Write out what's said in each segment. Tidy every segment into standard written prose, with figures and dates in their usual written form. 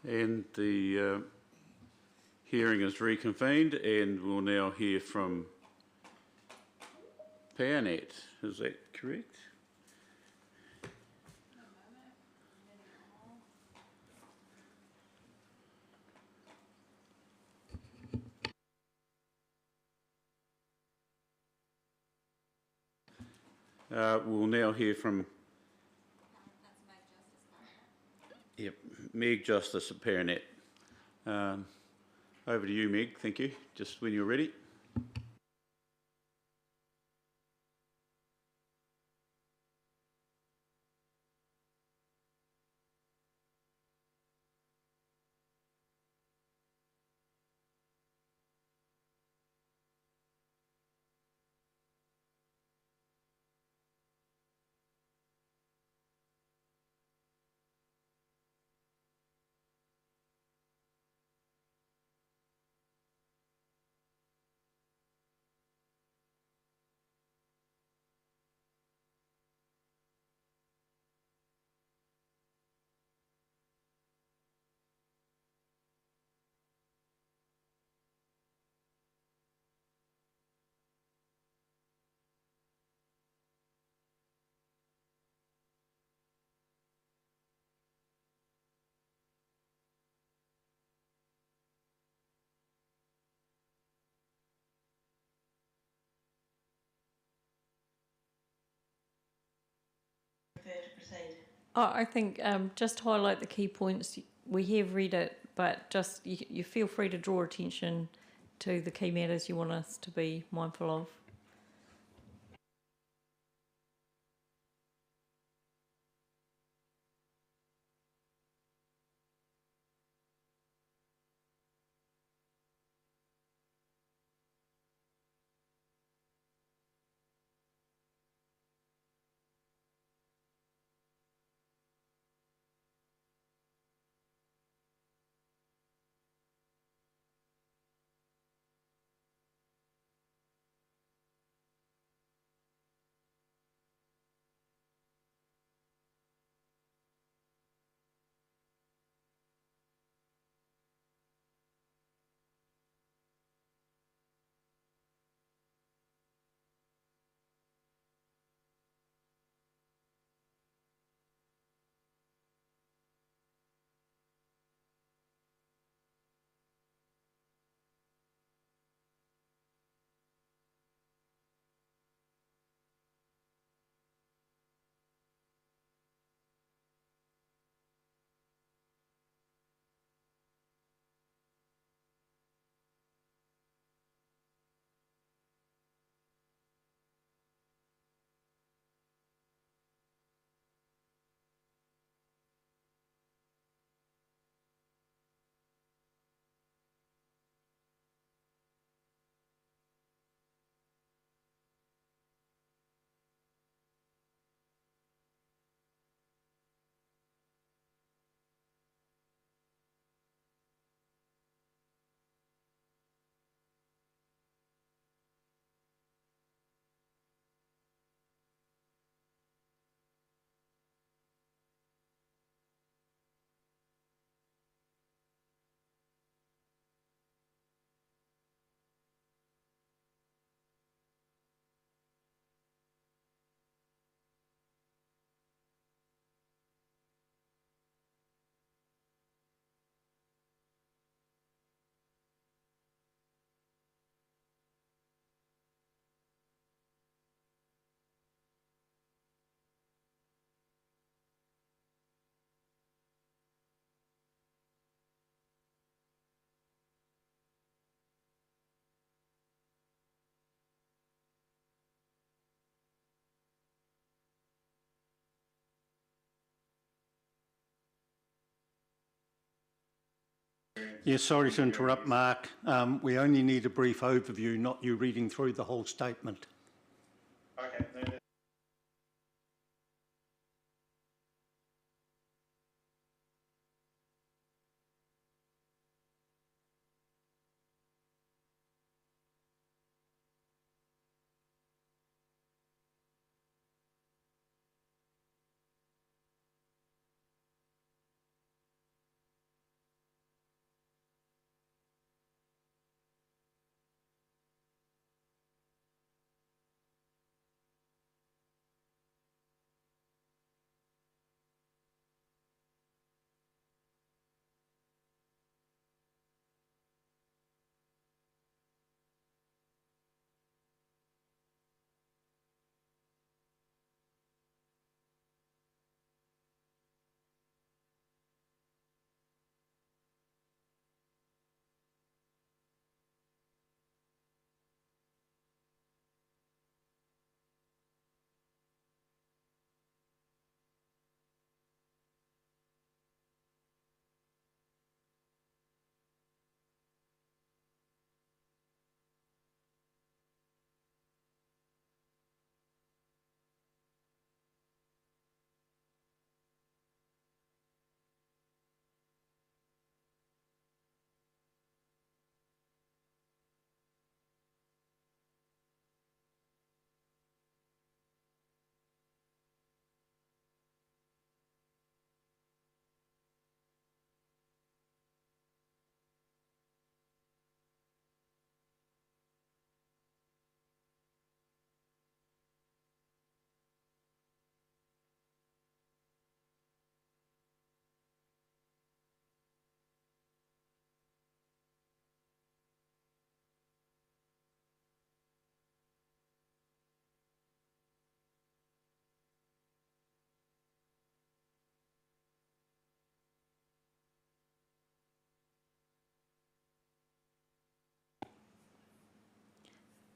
And the hearing is reconvened, and we'll now hear from PowerNet. Is that correct? We'll now hear from Meg Justice at PowerNet. Over to you, Meg. Thank you. Just when you're ready. I think just to highlight the key points. We have read it, but just you feel free to draw attention to the key matters you want us to be mindful of. Yes, sorry to interrupt, Mark. We only need a brief overview, not you reading through the whole statement. Okay.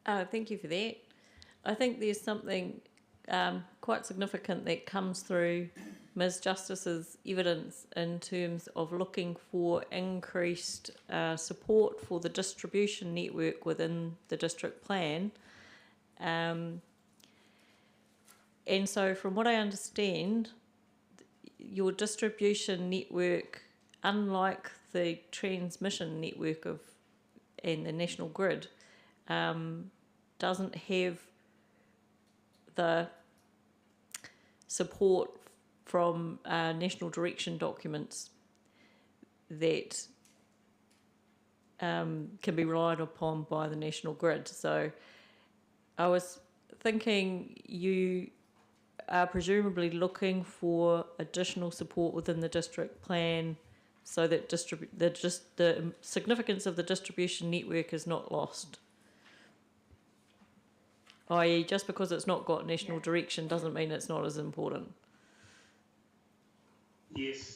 Thank you for that. I think there's something quite significant that comes through Ms. Justice's evidence in terms of looking for increased support for the distribution network within the district plan. And so from what I understand, your distribution network, unlike the transmission network and the national grid, doesn't have the support from national direction documents that can be relied upon by the national grid. So I was thinking you are presumably looking for additional support within the district plan so that the significance of the distribution network is not lost. I.e., just because it's not got national direction doesn't mean it's not as important. Yes.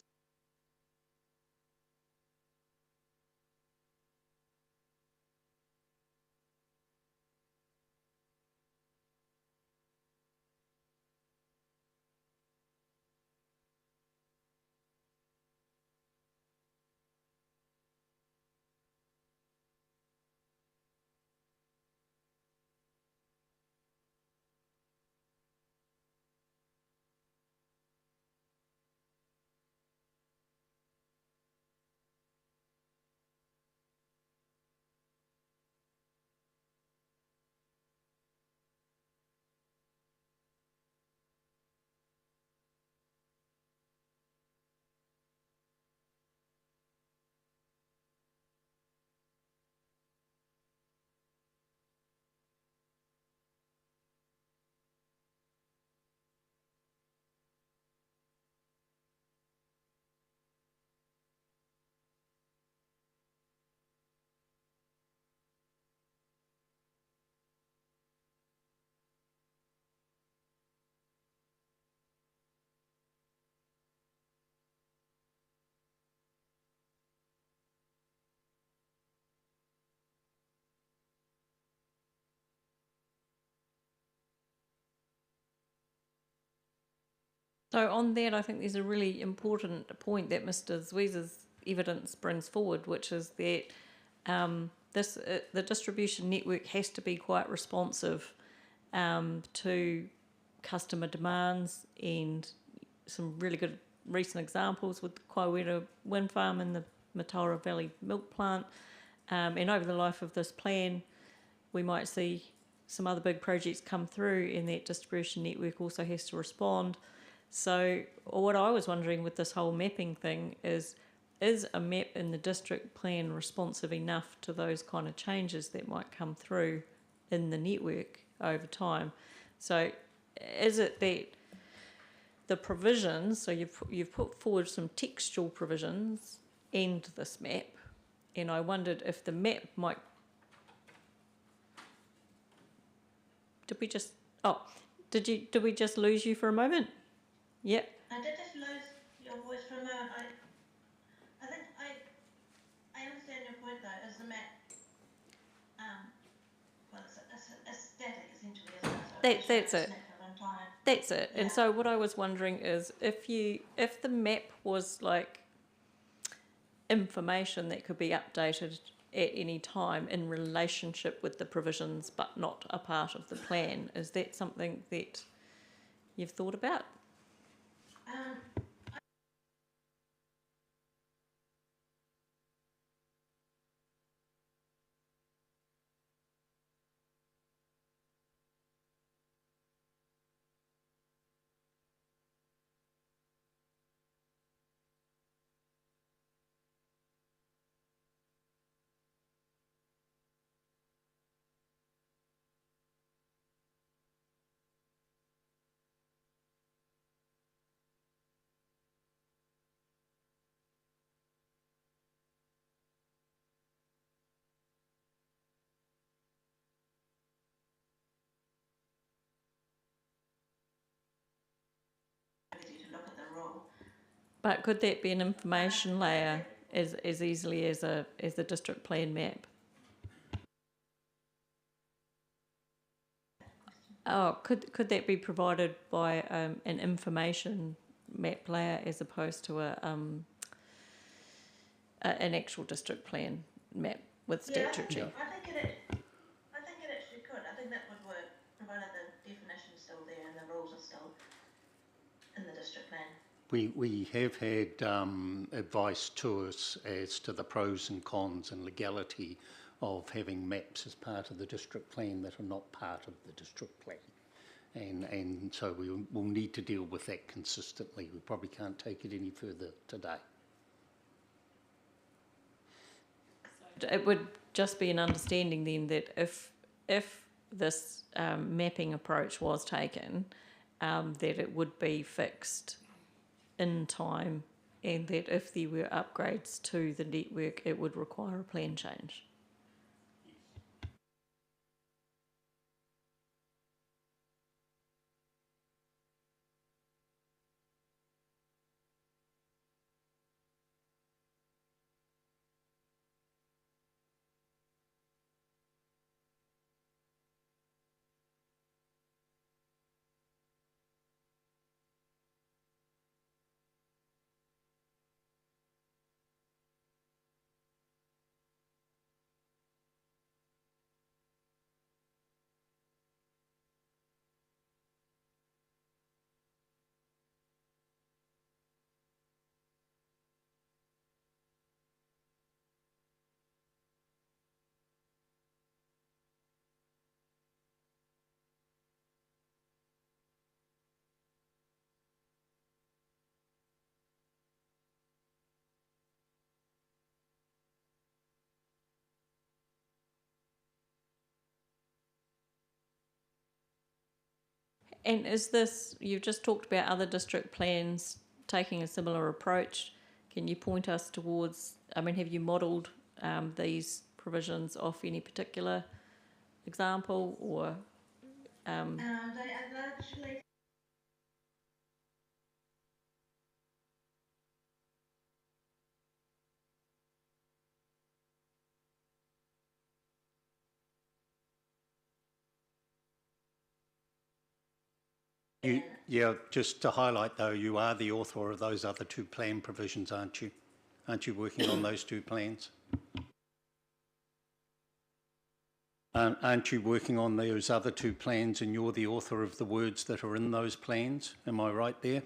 So on that, I think there's a really important point that Mr. Zweizer's evidence brings forward, which is that the distribution network has to be quite responsive to customer demands, and some really good recent examples with the Kaiwera wind farm and the Mataura Valley milk plant. And over the life of this plan, we might see some other big projects come through, and that distribution network also has to respond. So what I was wondering with this whole mapping thing is a map in the district plan responsive enough to those kind of changes that might come through in the network over time? So is it that the provisions, so you've put forward some textual provisions and this map, and I wondered if the map might... Did we just lose you for a moment? Yep. I did just lose your voice for a moment. I think I understand your point though. Is the map well, it's static essentially, isn't it? So That's it. That's it. Yeah. And so what I was wondering is if the map was like information that could be updated at any time in relationship with the provisions but not a part of the plan, is that something that you've thought about? To look at the rule. But could that be an information layer as easily as the district plan map? Oh, could that be provided by an information map layer as opposed to an actual district plan map with Yeah, statutory? I think it actually could. I think that would work, provided the definition's still there and the rules are still in the district plan. We have had advice to us as to the pros and cons and legality of having maps as part of the district plan that are not part of the district plan. And so we'll need to deal with that consistently. We probably can't take it any further today. It would just be an understanding then that if this mapping approach was taken, that it would be fixed in time, and that if there were upgrades to the network, it would require a plan change. And is this, you've just talked about other district plans taking a similar approach. Can you point us towards, I mean, have you modelled these provisions off any particular example, or? And I largely Yeah, just to highlight though, you are the author of those other two plan provisions, aren't you? Aren't you working on those two plans? Aren't you working on those other two plans, and you're the author of the words that are in those plans? Am I right there?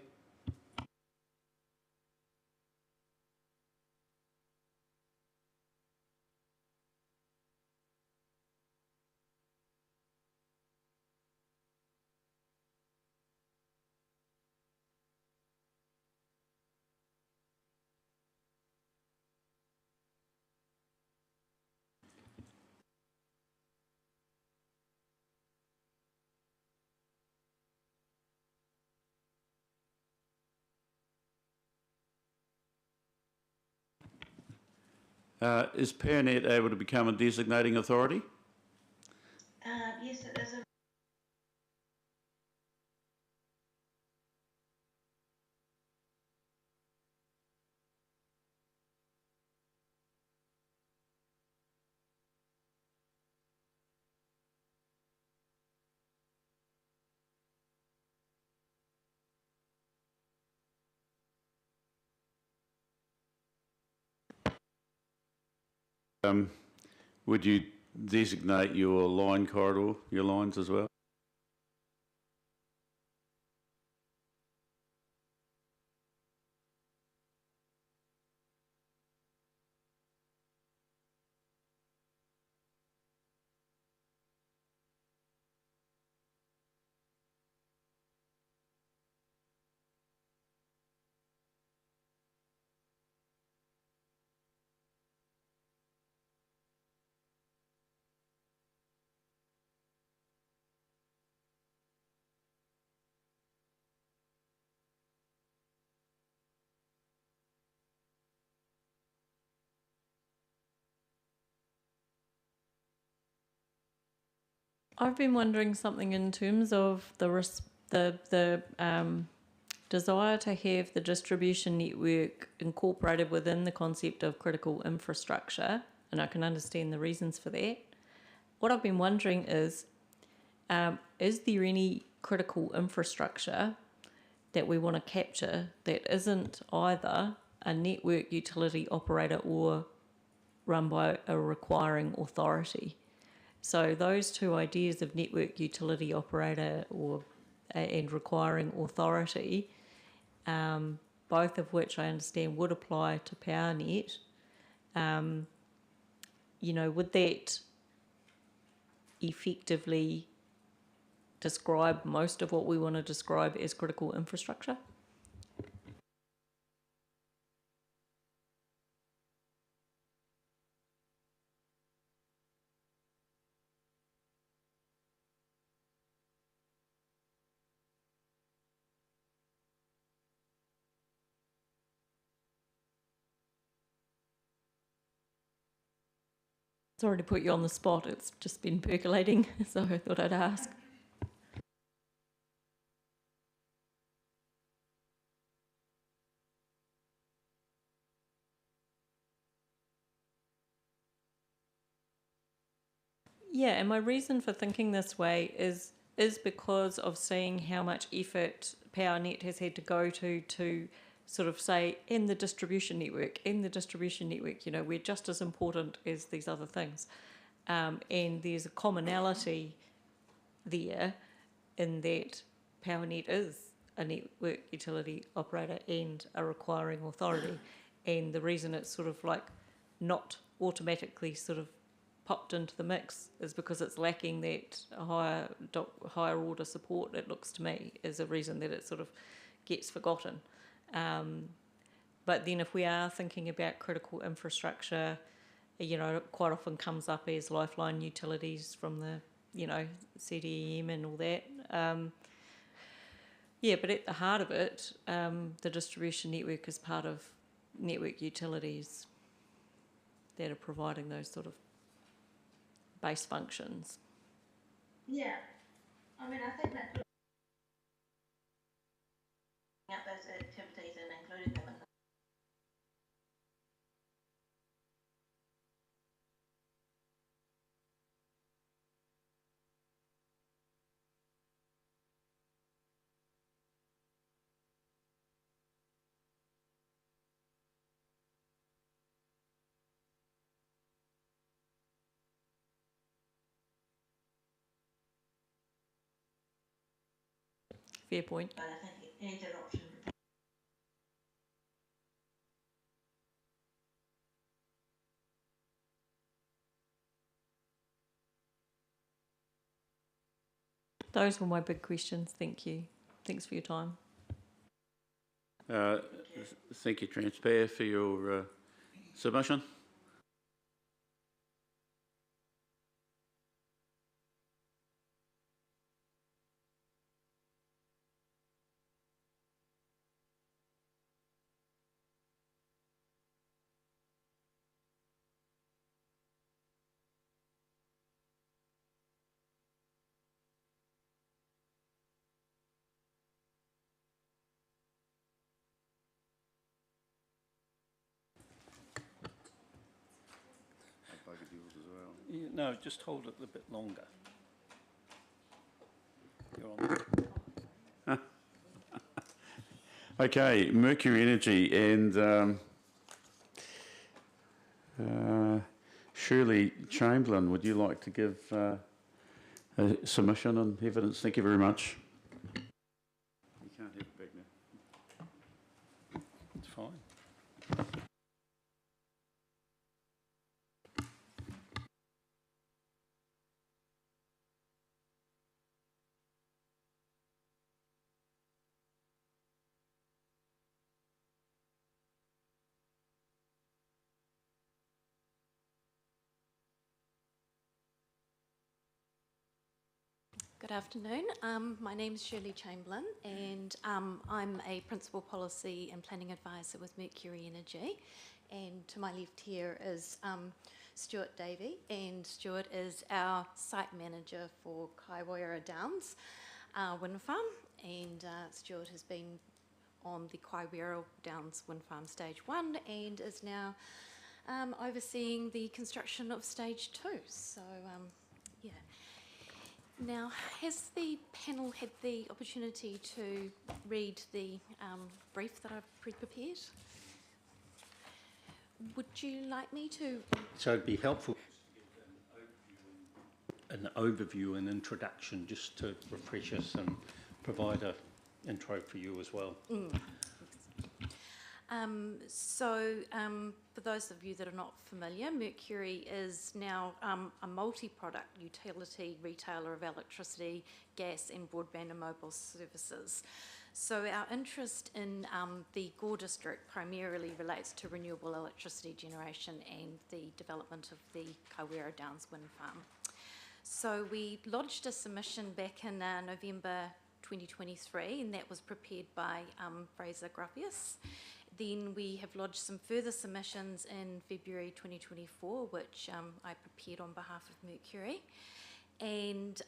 Is PearNet able to become a designating authority? yes, it is a Would you designate your line corridor, your lines as well? I've been wondering something in terms of the desire to have the distribution network incorporated within the concept of critical infrastructure, and I can understand the reasons for that. What I've been wondering is, is there any critical infrastructure that we want to capture that isn't either a network utility operator or run by a requiring authority? So those two ideas of network utility operator and requiring authority, both of which I understand would apply to PowerNet, would that effectively describe most of what we want to describe as critical infrastructure? Sorry to put you on the spot, it's just been percolating, so I thought I'd ask. Yeah, and my reason for thinking this way is because of seeing how much effort PowerNet has had to go to sort of say, in the distribution network, we're just as important as these other things. And there's a commonality there in that PowerNet is a network utility operator and a requiring authority. And the reason it's sort of like not automatically sort of popped into the mix is because it's lacking that higher order support, it looks to me, is a reason that it sort of gets forgotten. But then if we are thinking about critical infrastructure, it quite often comes up as lifeline utilities from the, CDEM and all that. But at the heart of it, the distribution network is part of network utilities that are providing those sort of base functions. Yeah, I mean, I think that out those activities and including them in Fair point. but I think either option would be. Those were my big questions. Thank you. Thanks for your time. Thank you, Transpare, for your submission. No, just hold it a bit longer. You're on. Okay, Mercury Energy and Shirley Chamberlain, would you like to give a submission on evidence? Thank you very much. You can't have it back now. It's fine. Good afternoon. My name is Shirley Chamberlain and I'm a Principal Policy and Planning Advisor with Mercury Energy. And to my left here is Stuart Davey, and Stuart is our Site Manager for Kaiwera Downs Wind Farm, and Stuart has been on the Kaiwera Downs Wind Farm Stage 1 and is now overseeing the construction of Stage 2. So, yeah. Now, has the panel had the opportunity to read the brief that I've pre-prepared? Would you like me to? So it'd be helpful an overview and introduction just to refresh us and provide a intro for you as well. For those of you that are not familiar, Mercury is now a multi-product utility retailer of electricity, gas and broadband and mobile services. So our interest in the Gore District primarily relates to renewable electricity generation and the development of the Kaiwera Downs wind farm. So we lodged a submission back in November 2023, and that was prepared by Fraser Grappius. Then we have lodged some further submissions in February 2024, which I prepared on behalf of Mercury. And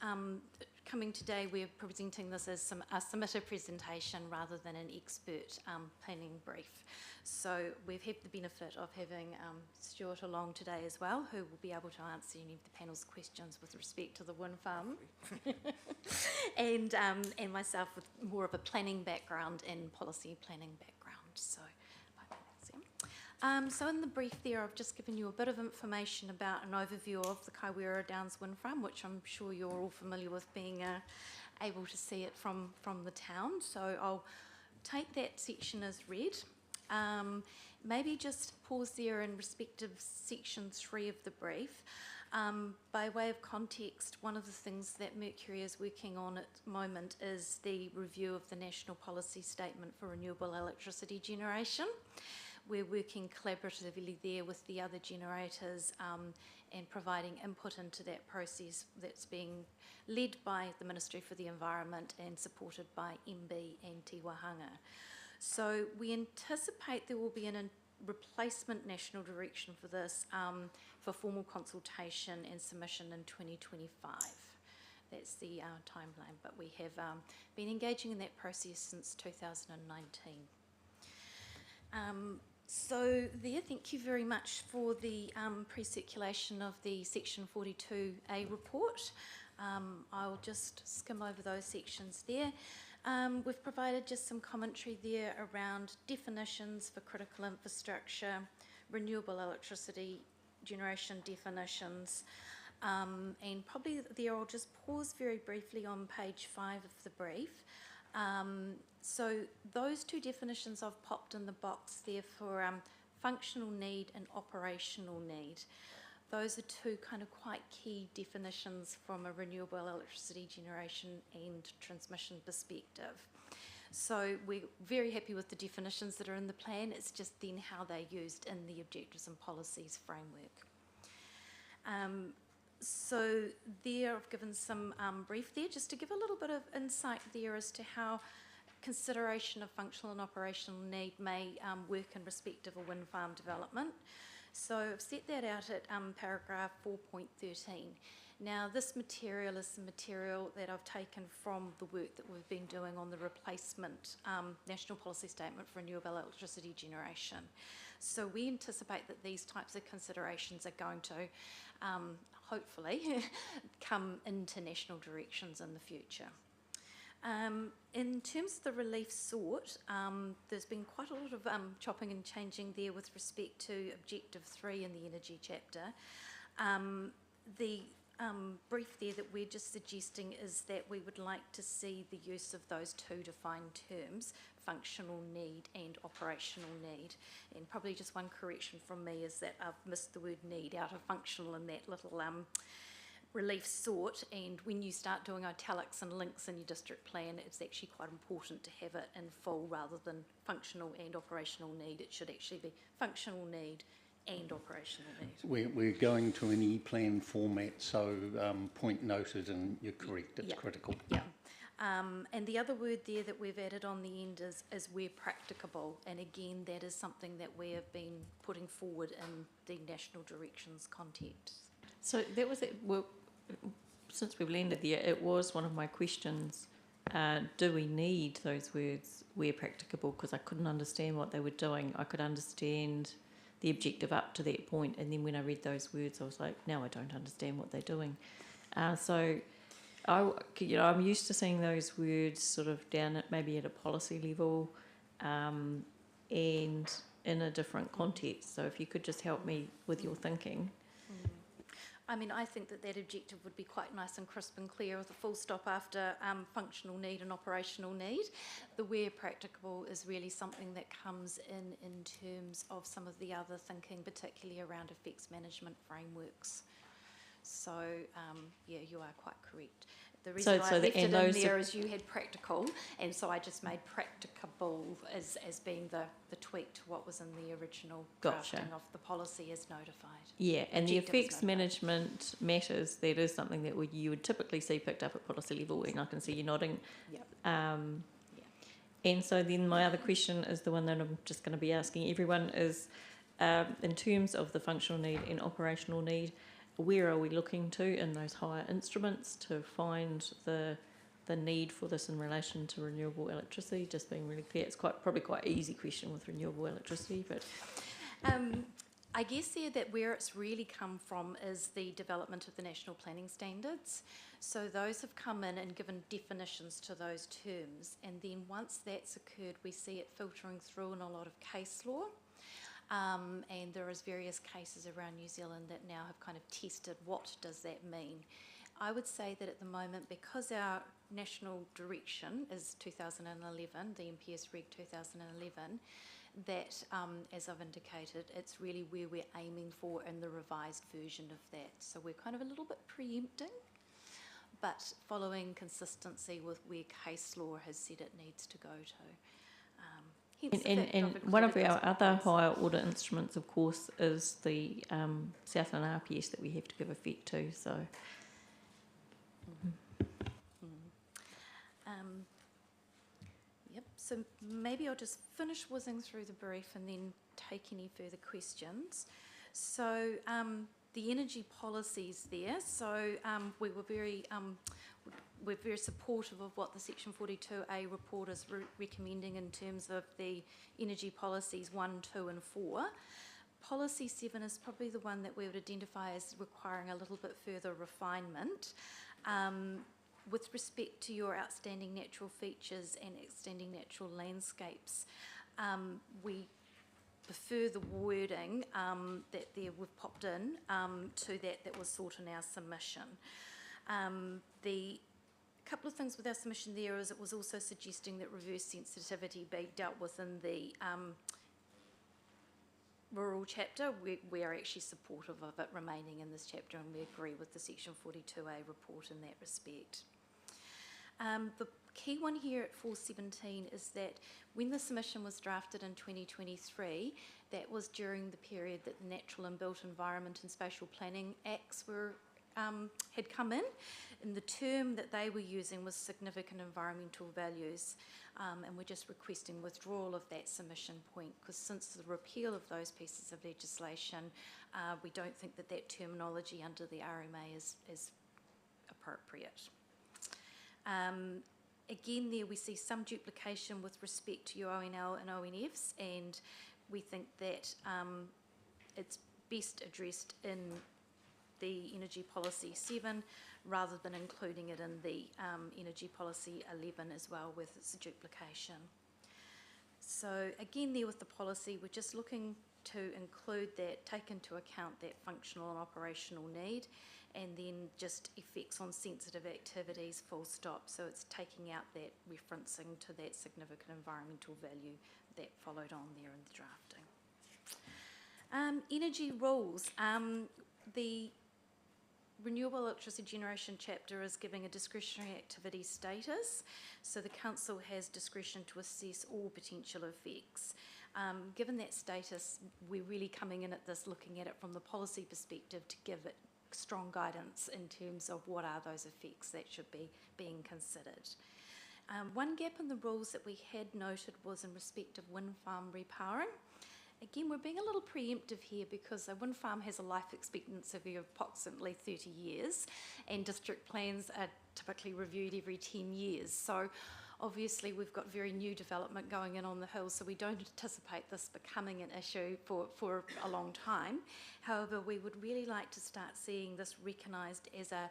coming today, we're presenting this as a submitted presentation rather than an expert planning brief. So we've had the benefit of having Stuart along today as well, who will be able to answer any of the panel's questions with respect to the wind farm. and myself with more of a planning background and policy planning background. So so in the brief there, I've just given you a bit of information about an overview of the Kaiwera Downs wind farm, which I'm sure you're all familiar with, being able to see it from the town. So I'll take that section as read. Maybe just pause there in respect of section 3 of the brief. By way of context, one of the things that Mercury is working on at the moment is the review of the National Policy Statement for Renewable Electricity Generation. We're working collaboratively there with the other generators and providing input into that process that's being led by the Ministry for the Environment and supported by MB and Te Wahanga. So we anticipate there will be a replacement national direction for this for formal consultation and submission in 2025. That's the timeline, but we have been engaging in that process since 2019. So there, thank you very much for the pre-circulation of the Section 42A report. I'll just skim over those sections there. We've provided just some commentary there around definitions for critical infrastructure, renewable electricity generation definitions, and probably there I'll just pause very briefly on page 5 of the brief. So those two definitions I've popped in the box there for functional need and operational need. Those are two kind of quite key definitions from a renewable electricity generation and transmission perspective. So we're very happy with the definitions that are in the plan. It's just then how they're used in the objectives and policies framework. So there I've given some brief there just to give a little bit of insight there as to how consideration of functional and operational need may work in respect of a wind farm development. So I've set that out at paragraph 4.13. Now this material is the material that I've taken from the work that we've been doing on the replacement National Policy Statement for Renewable Electricity Generation. So we anticipate that these types of considerations are going to hopefully come into national directions in the future. In terms of the relief sought, there's been quite a lot of chopping and changing there with respect to Objective 3 in the Energy chapter. The brief there that we're just suggesting is that we would like to see the use of those two defined terms, functional need and operational need. And probably just one correction from me is that I've missed the word need out of functional in that little relief sought, and when you start doing italics and links in your district plan, it's actually quite important to have it in full rather than functional and operational need. It should actually be functional need and operational need. We're going to an E-plan format, so point noted, and you're correct, it's critical. Yeah. And the other word there that we've added on the end is where practicable, and again that is something that we have been putting forward in the national directions context. So that was it. Well, since we've landed there, it was one of my questions. Do we need those words where practicable? Because I couldn't understand what they were doing. I could understand the objective up to that point, and then when I read those words, I was like, now I don't understand what they're doing. So I'm used to seeing those words sort of down at maybe at a policy level, and in a different context. So if you could just help me with your thinking. I mean, I think that objective would be quite nice and crisp and clear with a full stop after functional need and operational need. The where practicable is really something that comes in terms of some of the other thinking, particularly around effects management frameworks. So, yeah, you are quite correct. The reason I left it in there is you had practical, and so I just made practicable as being the tweak to what was in the original drafting of the policy as notified. Yeah, and the effects management matters, that is something that you would typically see picked up at policy level, and I can see you nodding. Yep. And so then my other question is the one that I'm just going to be asking everyone is, in terms of the functional need and operational need, where are we looking to in those higher instruments to find the need for this in relation to renewable electricity? Just being really clear, it's probably quite easy question with renewable electricity, but I guess that where it's really come from is the development of the national planning standards. So those have come in and given definitions to those terms, and then once that's occurred, we see it filtering through in a lot of case law. And there is various cases around New Zealand that now have kind of tested what does that mean. I would say that at the moment, because our national direction is 2011, the MPS Reg 2011, that, as I've indicated, it's really where we're aiming for in the revised version of that. So we're kind of a little bit preempting, but following consistency with where case law has said it needs to go to. And one of our other higher order instruments, of course, is the Southland RPS that we have to give effect to. So, yep. So maybe I'll just finish whizzing through the brief and then take any further questions. So the energy policies there. So we were we're very supportive of what the Section 42A report is recommending in terms of the energy policies 1, 2 and 4. Policy 7 is probably the one that we would identify as requiring a little bit further refinement. With respect to your outstanding natural features and outstanding natural landscapes, we prefer the wording that we've popped in to that was sought in our submission. The couple of things with our submission there is it was also suggesting that reverse sensitivity be dealt with in the rural chapter. We are actually supportive of it remaining in this chapter, and we agree with the Section 42A report in that respect. The key one here at 417 is that when the submission was drafted in 2023, that was during the period that the Natural and Built Environment and Spatial Planning Acts had come in, and the term that they were using was significant environmental values, and we're just requesting withdrawal of that submission point, because since the repeal of those pieces of legislation, we don't think that terminology under the RMA is appropriate. Again, there we see some duplication with respect to your ONL and ONFs, and we think that it's best addressed in the Energy Policy 7 rather than including it in the Energy Policy 11 as well, with its duplication. So again, there with the policy, we're just looking to include that, take into account that functional and operational need, and then just effects on sensitive activities, full stop. So it's taking out that referencing to that significant environmental value that followed on there in the drafting. Energy rules. The Renewable Electricity Generation chapter is giving a discretionary activity status, so the Council has discretion to assess all potential effects. Given that status, we're really coming in at this, looking at it from the policy perspective to give it strong guidance in terms of what are those effects that should be being considered. One gap in the rules that we had noted was in respect of wind farm repowering. Again, we're being a little preemptive here because a wind farm has a life expectancy of approximately 30 years, and district plans are typically reviewed every 10 years. So Obviously, we've got very new development going in on the hill, so we don't anticipate this becoming an issue for a long time. However, we would really like to start seeing this recognised as a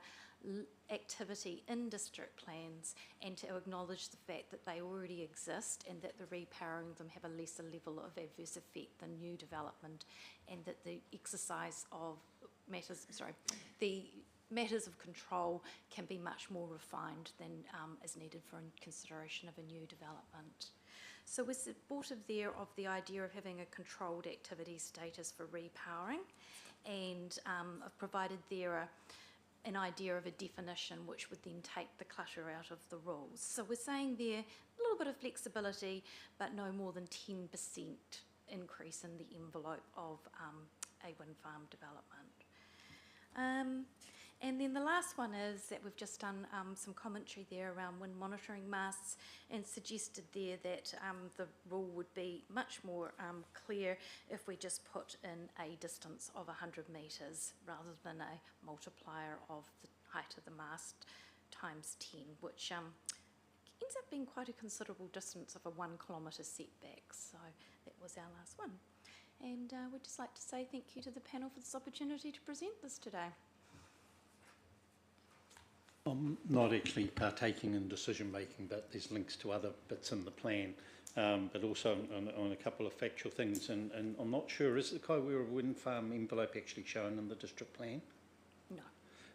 activity in district plans, and to acknowledge the fact that they already exist and that the repowering them have a lesser level of adverse effect than new development, and that the exercise of the matters of control can be much more refined than is needed for consideration of a new development. So we're supportive there of the idea of having a controlled activity status for repowering, and I've provided there an idea of a definition which would then take the clutter out of the rules. So we're saying there a little bit of flexibility, but no more than 10% increase in the envelope of a wind farm development. And then the last one is that we've just done some commentary there around wind monitoring masts, and suggested there that the rule would be much more clear if we just put in a distance of 100 metres rather than a multiplier of the height of the mast times 10, which ends up being quite a considerable distance of a 1 kilometre setback. So that was our last one. And we'd just like to say thank you to the panel for this opportunity to present this today. I'm not actually partaking in decision making, but there's links to other bits in the plan, but also on a couple of factual things. And I'm not sure, is the Kaiwera wind farm envelope actually shown in the district plan? No.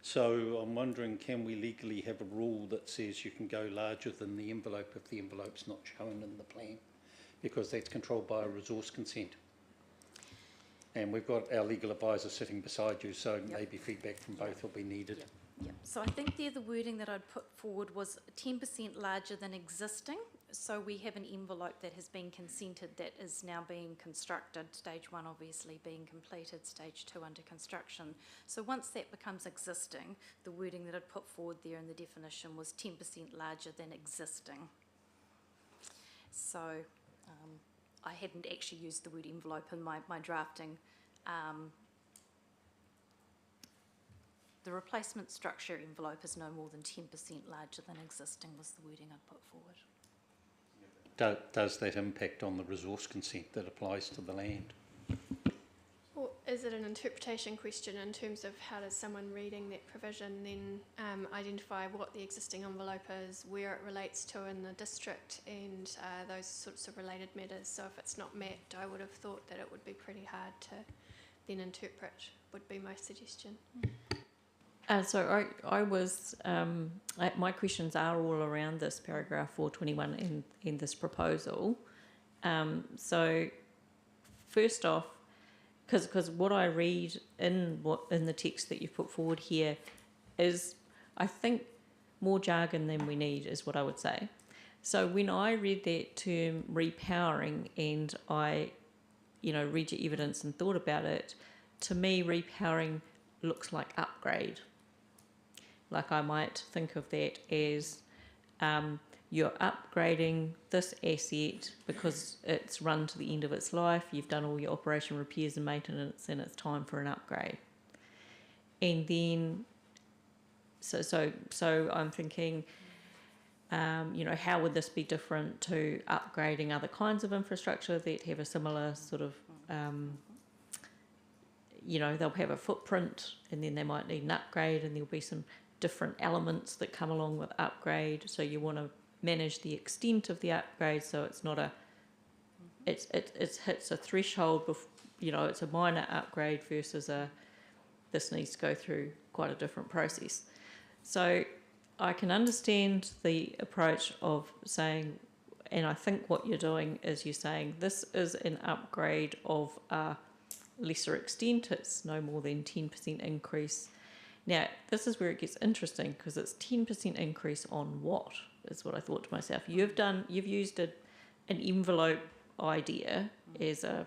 So I'm wondering, can we legally have a rule that says you can go larger than the envelope if the envelope's not shown in the plan? Because that's controlled by a resource consent. And we've got our legal advisor sitting beside you, so yep, maybe feedback from both will be needed. Yep. Yep. So I think there the wording that I'd put forward was 10% larger than existing. So we have an envelope that has been consented that is now being constructed, stage 1 obviously being completed, stage 2 under construction. So once that becomes existing, the wording that I'd put forward there in the definition was 10% larger than existing. So I hadn't actually used the word envelope in my drafting. The replacement structure envelope is no more than 10% larger than existing was the wording I'd put forward. Does that impact on the resource consent that applies to the land? Or is it an interpretation question in terms of how does someone reading that provision then identify what the existing envelope is, where it relates to in the district, and those sorts of related matters? So if it's not mapped, I would have thought that it would be pretty hard to then interpret, would be my suggestion. So I was, my questions are all around this paragraph 421 in this proposal. So first off, because what I read in the text that you've put forward here is, I think, more jargon than we need is what I would say. So when I read that term repowering and I, read your evidence and thought about it, to me repowering looks like upgrade. Like I might think of that as you're upgrading this asset because it's run to the end of its life, you've done all your operation, repairs and maintenance, and it's time for an upgrade. And then, so I'm thinking, how would this be different to upgrading other kinds of infrastructure that have a similar sort of, they'll have a footprint and then they might need an upgrade, and there'll be some different elements that come along with upgrade. So you want to manage the extent of the upgrade, so it's not it hits a threshold, it's a minor upgrade versus this needs to go through quite a different process. So I can understand the approach of saying, and I think what you're doing is you're saying this is an upgrade of a lesser extent, it's no more than 10% increase. Now, this is where it gets interesting, because it's 10% increase on what, is what I thought to myself. You've used an envelope idea as a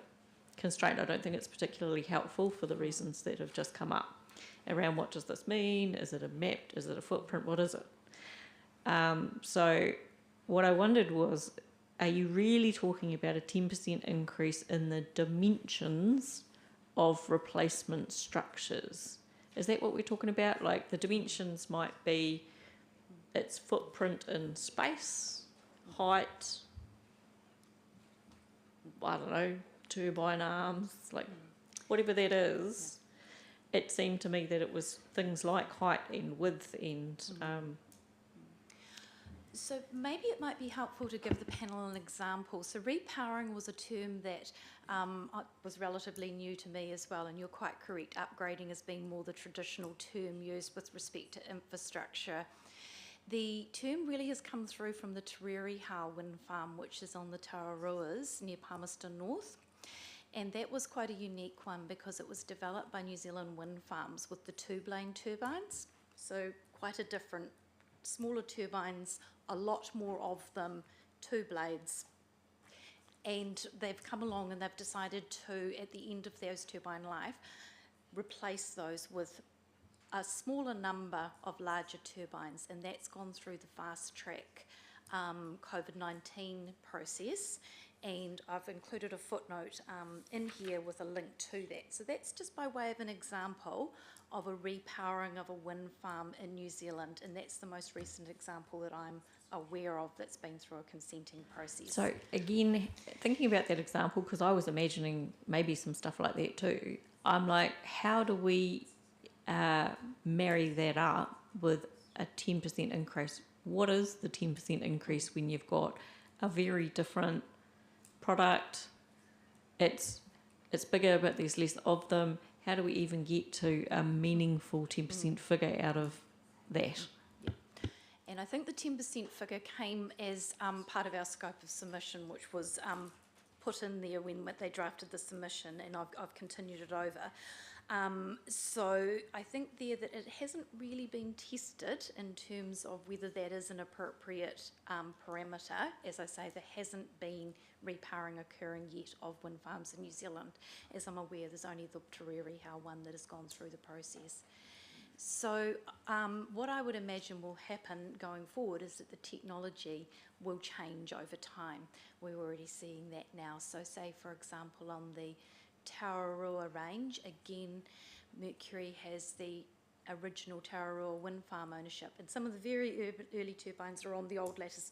constraint. I don't think it's particularly helpful for the reasons that have just come up around what does this mean? Is it a map? Is it a footprint? What is it? So what I wondered was, are you really talking about a 10% increase in the dimensions of replacement structures? Is that what we're talking about? Like the dimensions might be its footprint in space, height, I don't know, turbine arms, like whatever that is. It seemed to me that it was things like height and width and So maybe it might be helpful to give the panel an example. So repowering was a term that was relatively new to me as well, and you're quite correct. Upgrading has been more the traditional term used with respect to infrastructure. The term really has come through from the Te Rere Hau wind farm, which is on the Tararuas near Palmerston North. And that was quite a unique one because it was developed by New Zealand Wind Farms with the two-blade turbines. So quite a different, smaller turbines, a lot more of them, two blades. And they've come along and they've decided to, at the end of those turbine life, replace those with a smaller number of larger turbines, and that's gone through the fast track COVID-19 process. And I've included a footnote in here with a link to that. So that's just by way of an example of a repowering of a wind farm in New Zealand, and that's the most recent example that I'm aware of that's been through a consenting process. so again, thinking about that example, because I was imagining maybe some stuff like that too, I'm like, how do we marry that up with a 10% increase? What is the 10% increase when you've got a very different product? It's bigger, but there's less of them. How do we even get to a meaningful 10% figure out of that? And I think the 10% figure came as part of our scope of submission, which was put in there when they drafted the submission, and I've continued it over. So I think there that it hasn't really been tested in terms of whether that is an appropriate parameter. As I say, there hasn't been repowering occurring yet of wind farms in New Zealand. As I'm aware, there's only the Te Rere Hau one that has gone through the process. So what I would imagine will happen going forward is that the technology will change over time. We're already seeing that now. So say, for example, on the Tararua range, again, Mercury has the original Tararua wind farm ownership, and some of the very early turbines are on the old lattice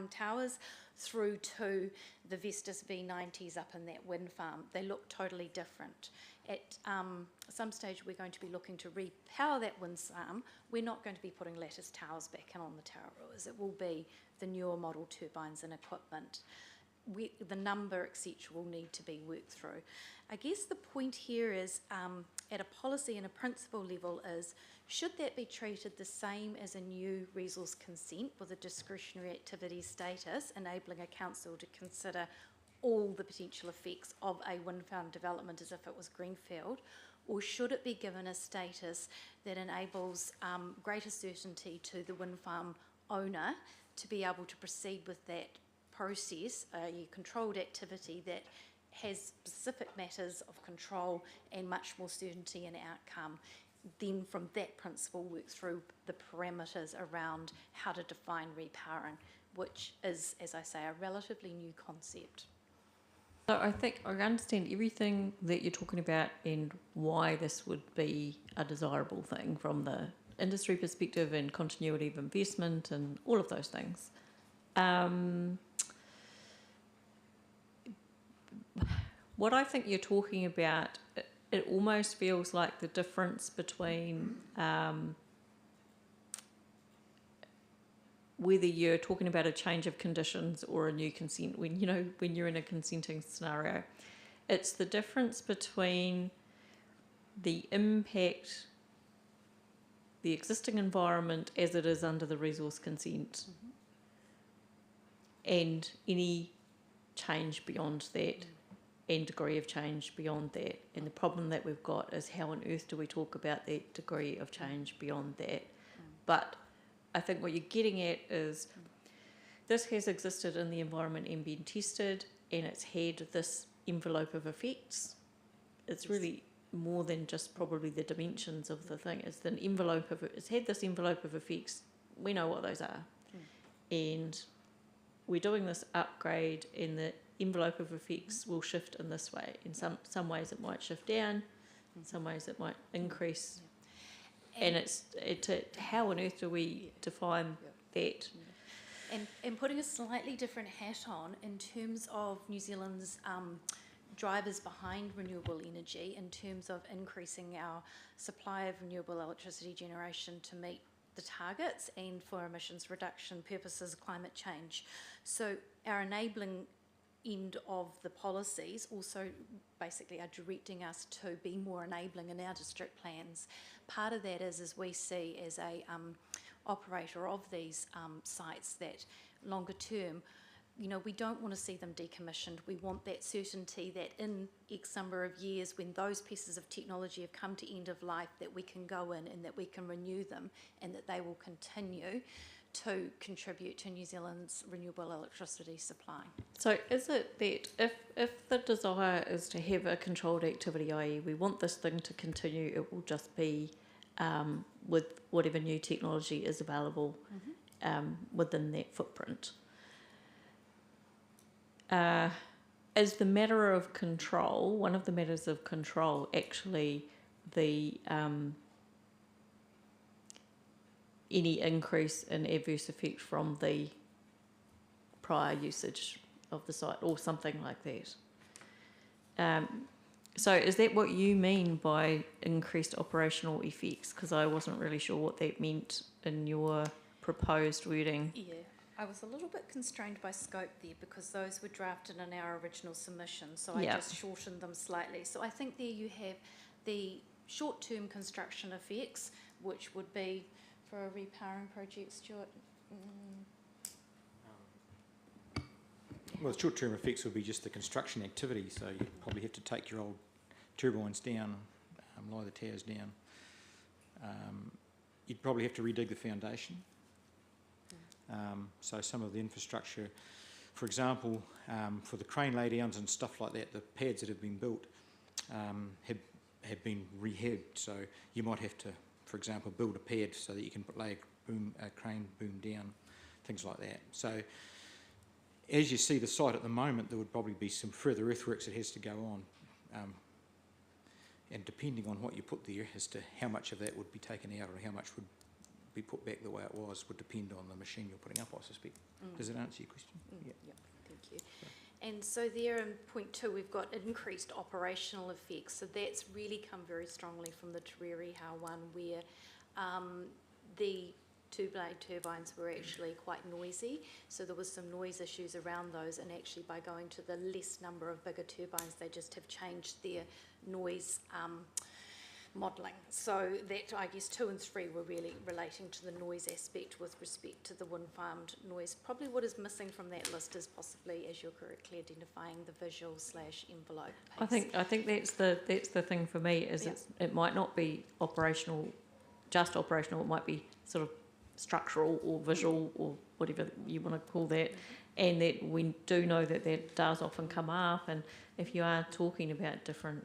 towers through to the Vestas V90s up in that wind farm. They look totally different. At some stage we're going to be looking to repower that wind farm. We're not going to be putting lattice towers back in on the Tararuas. It will be the newer model turbines and equipment. The number, etc., will need to be worked through. I guess the point here is, at a policy and a principle level, is should that be treated the same as a new resource consent with a discretionary activity status, enabling a council to consider all the potential effects of a wind farm development as if it was greenfield, or should it be given a status that enables greater certainty to the wind farm owner to be able to proceed with that process, a controlled activity that has specific matters of control and much more certainty in outcome? Then from that principle work through the parameters around how to define repowering, which is, as I say, a relatively new concept. So I think I understand everything that you're talking about and why this would be a desirable thing from the industry perspective and continuity of investment and all of those things. What I think you're talking about, it almost feels like the difference between whether you're talking about a change of conditions or a new consent. When you're in a consenting scenario, it's the difference between the impact, the existing environment as it is under the resource consent, and any change beyond that, and degree of change beyond that. And the problem that we've got is how on earth do we talk about that degree of change beyond that? But I think what you're getting at is this has existed in the environment and been tested, and it's had this envelope of effects. It's really more than just probably the dimensions of the thing. It's had this envelope of effects. We know what those are. And we're doing this upgrade, and the envelope of effects will shift in this way. In some ways it might shift down, in some ways it might increase. And it's how on earth do we define that? And putting a slightly different hat on in terms of New Zealand's drivers behind renewable energy, in terms of increasing our supply of renewable electricity generation to meet the targets and for emissions reduction purposes, climate change. So our enabling end of the policies also basically are directing us to be more enabling in our district plans. Part of that is we see as a operator of these sites that longer term, you know, we don't want to see them decommissioned. We want that certainty that in X number of years, when those pieces of technology have come to end of life, that we can go in and that we can renew them and that they will continue to contribute to New Zealand's renewable electricity supply. So is it that if the desire is to have a controlled activity, i.e. we want this thing to continue, it will just be with whatever new technology is available within that footprint? Is the matter of control, one of the matters of control, actually the any increase in adverse effect from the prior usage of the site or something like that? So is that what you mean by increased operational effects? Because I wasn't really sure what that meant in your proposed wording. Yeah, I was a little bit constrained by scope there because those were drafted in our original submission, so I just shortened them slightly. So I think there you have the short-term construction effects, which would be for a repowering project, Stuart. Well, the short-term effects would be just the construction activity, so you'd probably have to take your old turbines down, lie the towers down. You'd probably have to redig the foundation. So some of the infrastructure, for example, for the crane laydowns and stuff like that, the pads that have been built have been rehabbed. So you might have to, for example, build a pad so that you can lay a crane boom down, things like that. So as you see the site at the moment, there would probably be some further earthworks that has to go on. And depending on what you put there as to how much of that would be taken out or how much would be put back the way it was would depend on the machine you're putting up, I suspect. Does that answer your question? Yep, thank you. And so there in point 2, we've got increased operational effects. So that's really come very strongly from the Te Rere Hau one, where the two-blade turbines were actually quite noisy. So there was some noise issues around those, and actually by going to the less number of bigger turbines, they just have changed their noise modelling. So that, I guess, 2 and 3 were really relating to the noise aspect with respect to the wind farmed noise. Probably what is missing from that list is possibly, as you're correctly identifying, the visual / envelope piece. I think that's the thing for me is it might not be operational, just operational. It might be sort of structural or visual or whatever you want to call that, and that we do know that that does often come up. And if you are talking about different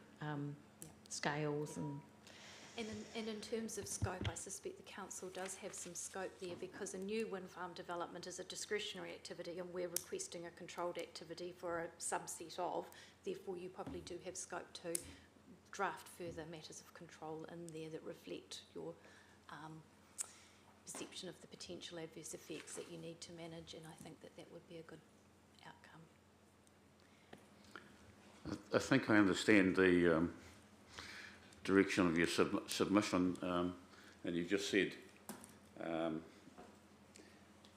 scales And in terms of scope, I suspect the council does have some scope there because a new wind farm development is a discretionary activity and we're requesting a controlled activity for a subset of. Therefore, you probably do have scope to draft further matters of control in there that reflect your perception of the potential adverse effects that you need to manage, and I think that that would be a good outcome. I think I understand the direction of your submission, and you've just said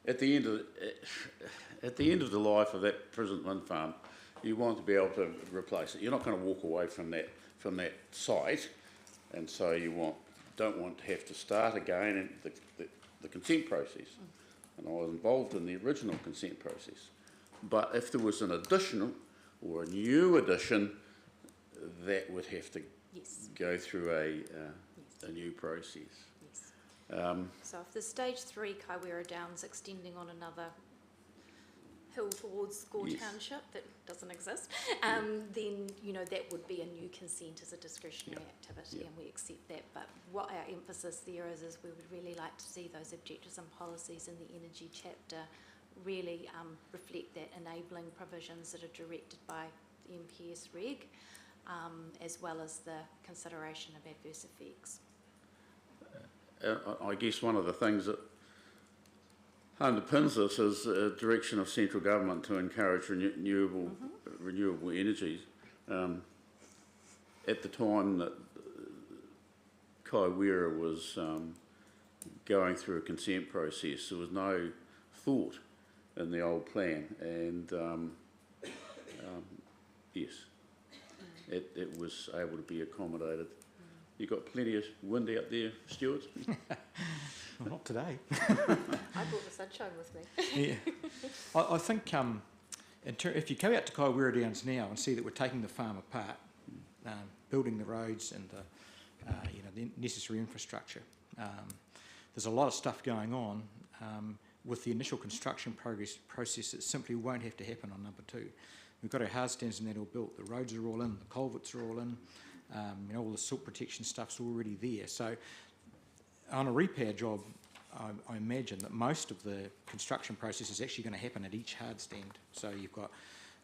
at the end of the life of that present wind farm, you want to be able to replace it. You're not going to walk away from that site, and so you don't want to have to start again in the consent process. And I was involved in the original consent process. But if there was an additional or a new addition, that would have to go through a new process. So if there's stage 3 Kaiwera Downs extending on another hill towards Gore Township that doesn't exist, then that would be a new consent as a discretionary activity, and we accept that. But what our emphasis there is we would really like to see those objectives and policies in the energy chapter really reflect that enabling provisions that are directed by the MPS reg, as well as the consideration of adverse effects. I guess one of the things that underpins this is a direction of central government to encourage renewable energies. At the time that Kaiwera was going through a consent process, there was no thought in the old plan, and yes, it was able to be accommodated. You got plenty of wind out there, Stuart? Well, not today. I brought the sunshine with me. Yeah. I think if you go out to Kaiwera Downs now and see that we're taking the farm apart, building the roads and the necessary infrastructure, there's a lot of stuff going on with the initial construction process that simply won't have to happen on number 2. We've got our hard stands and that all built. The roads are all in, the culverts are all in, all the silt protection stuff's already there. So on a repair job, I imagine that most of the construction process is actually going to happen at each hard stand. So you've got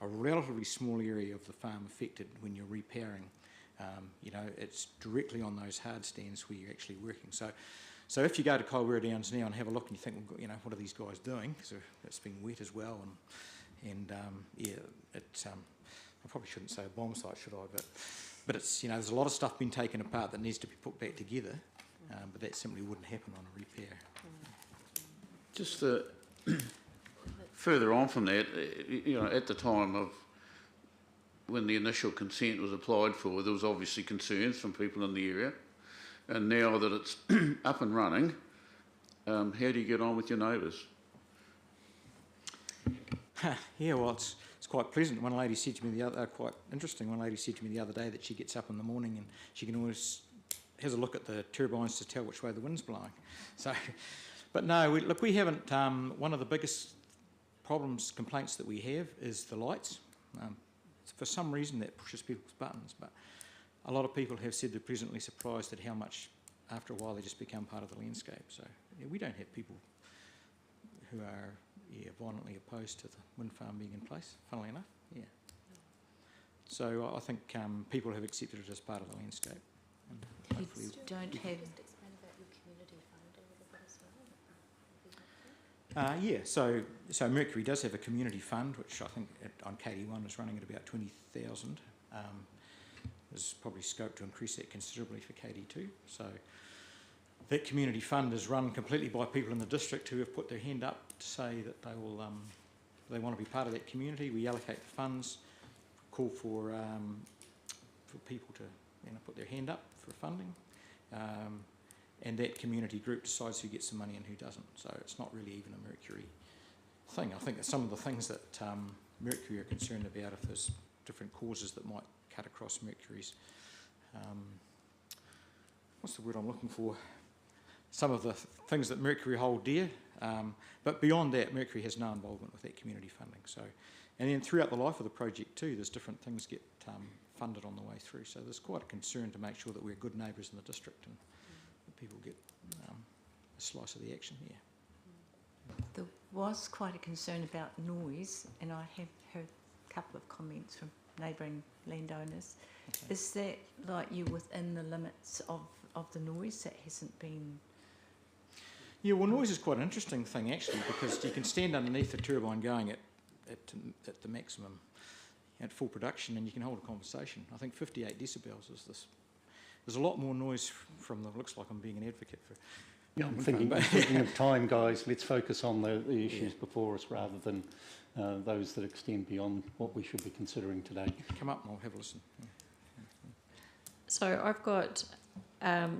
a relatively small area of the farm affected when you're repairing. It's directly on those hard stands where you're actually working. So if you go to Kaiwera Downs now and have a look and you think, well, what are these guys doing? Because it's been wet as well, I probably shouldn't say a bomb site, should I? But it's there's a lot of stuff being taken apart that needs to be put back together, but that simply wouldn't happen on a repair. Just further on from that, at the time of when the initial consent was applied for, there was obviously concerns from people in the area. And now that it's up and running, how do you get on with your neighbours? Yeah, well, it's quite pleasant. One lady said to me quite interesting. One lady said to me the other day that she gets up in the morning and she can always has a look at the turbines to tell which way the wind's blowing. So, but no, we haven't. One of the biggest complaints that we have is the lights. For some reason that pushes people's buttons, but a lot of people have said they're pleasantly surprised at how much, after a while, they just become part of the landscape. So we don't have people who are violently opposed to the wind farm being in place, funnily enough. Yeah. So I think people have accepted it as part of the landscape. And hopefully don't have... Just explain about your community fund a little bit as well. So Mercury does have a community fund, which I think on KD1 is running at about 20,000. There's probably scope to increase that considerably for KD2. So that community fund is run completely by people in the district who have put their hand up to say that they want to be part of that community. We allocate the funds, call for people to put their hand up for funding, and that community group decides who gets the money and who doesn't. So it's not really even a Mercury thing. I think that some of the things that Mercury are concerned about, if there's different causes that might cut across Mercury's, what's the word I'm looking for? Some of the things that Mercury hold dear, but beyond that, Mercury has no involvement with that community funding. So, and then throughout the life of the project too, there's different things get funded on the way through. So there's quite a concern to make sure that we're good neighbours in the district and that people get a slice of the action here. There was quite a concern about noise, and I have heard a couple of comments from neighbouring landowners. Okay. Is that like you within the limits of the noise that hasn't been... Yeah, well, noise is quite an interesting thing actually, because you can stand underneath the turbine going at the maximum at full production and you can hold a conversation. I think 58 decibels is this. There's a lot more noise from the... Looks like I'm being an advocate for... Yeah, I'm thinking of time, guys. Let's focus on the issues before us rather than those that extend beyond what we should be considering today. Come up and I'll have a listen. Yeah. So I've got,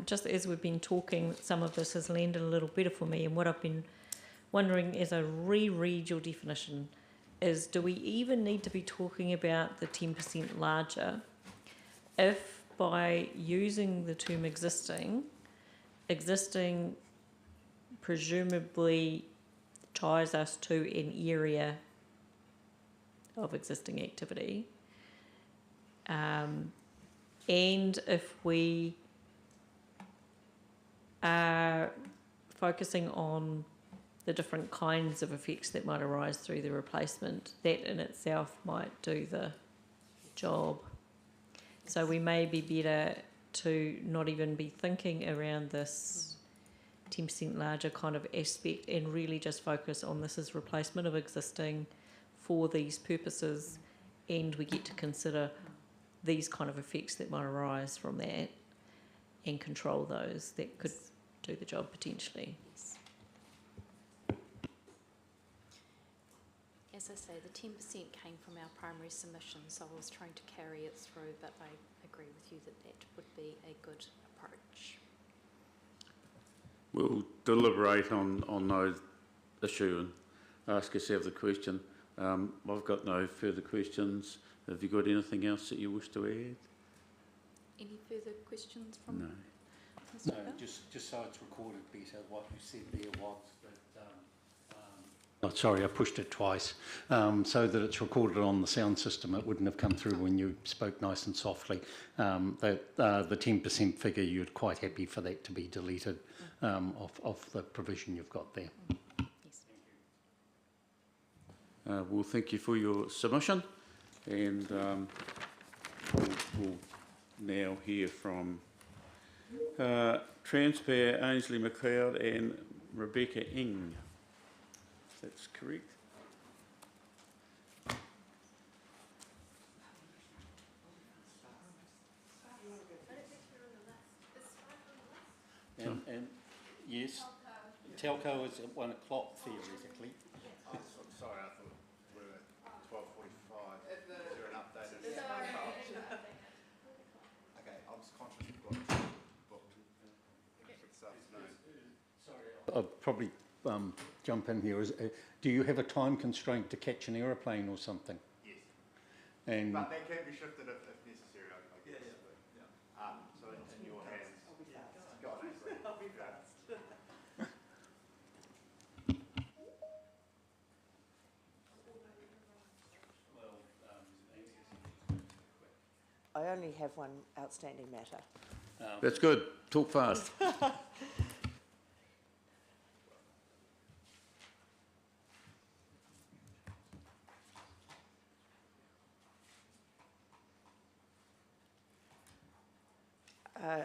just as we've been talking, some of this has landed a little better for me, and what I've been wondering as I reread your definition is, do we even need to be talking about the 10% larger if by using the term existing presumably ties us to an area of existing activity, and if we are focusing on the different kinds of effects that might arise through the replacement, that in itself might do the job. So we may be better to not even be thinking around this 10% larger kind of aspect and really just focus on this as replacement of existing for these purposes, and we get to consider these kind of effects that might arise from that and control those that could do the job potentially. Yes. As I say, the 10% came from our primary submission, so I was trying to carry it through, but I agree with you that that would be a good approach. We'll deliberate on those issue and ask yourself the question. I've got no further questions. Have you got anything else that you wish to add? Any further questions from No. Mr. No, Bell? just so it's recorded better, what you said there was that... sorry, I pushed it twice. So that it's recorded on the sound system. It wouldn't have come through when you spoke nice and softly. The 10% figure, you're quite happy for that to be deleted of the provision you've got there. Yes. Well, thank you for your submission, and we'll now hear from Transpair, Ainsley McLeod and Rebecca Ing. If that's correct. And yes, telco is at 1 o'clock theoretically. Sorry, I thought we were at 12:45. Is there an update? Okay, I was conscious we've got booked this afternoon. I'll probably jump in here. Do you have a time constraint to catch an aeroplane or something? Yes. And But that can be shifted if necessary, I guess. So it's in your hands. Go on, Ainsley. I'll be fast. I only have one outstanding matter. That's good. Talk fast.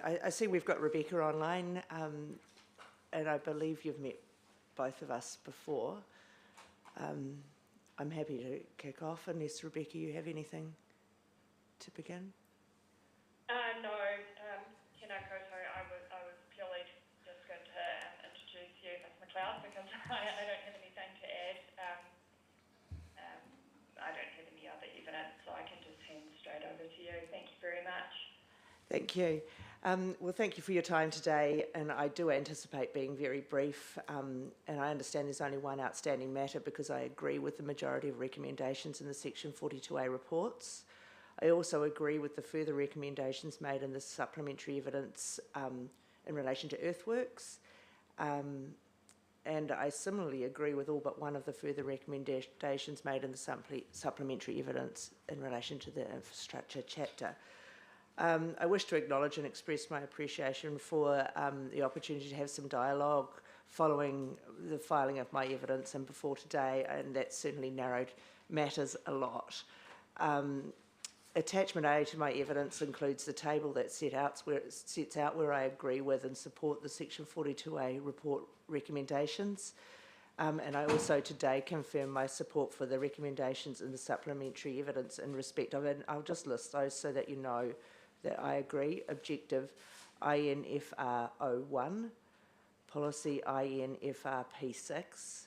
I see we've got Rebecca online, and I believe you've met both of us before. I'm happy to kick off unless, Rebecca, you have anything to begin? No, Tēnā koutou. I was purely just going to introduce you, Ms McLeod, because I don't have anything to add. I don't have any other evidence, so I can just hand straight over to you. Thank you very much. Thank you. Well, thank you for your time today, and I do anticipate being very brief, and I understand there's only one outstanding matter because I agree with the majority of recommendations in the Section 42A reports. I also agree with the further recommendations made in the supplementary evidence in relation to earthworks, and I similarly agree with all but one of the further recommendations made in the supplementary evidence in relation to the infrastructure chapter. I wish to acknowledge and express my appreciation for the opportunity to have some dialogue following the filing of my evidence and before today, and that certainly narrowed matters a lot. Attachment A to my evidence includes the table that sets out where I agree with and support the Section 42A report recommendations. And I also today confirm my support for the recommendations in the supplementary evidence in respect of it. And I'll just list those so that you know that I agree. Objective INFR 01, policy INFR P6,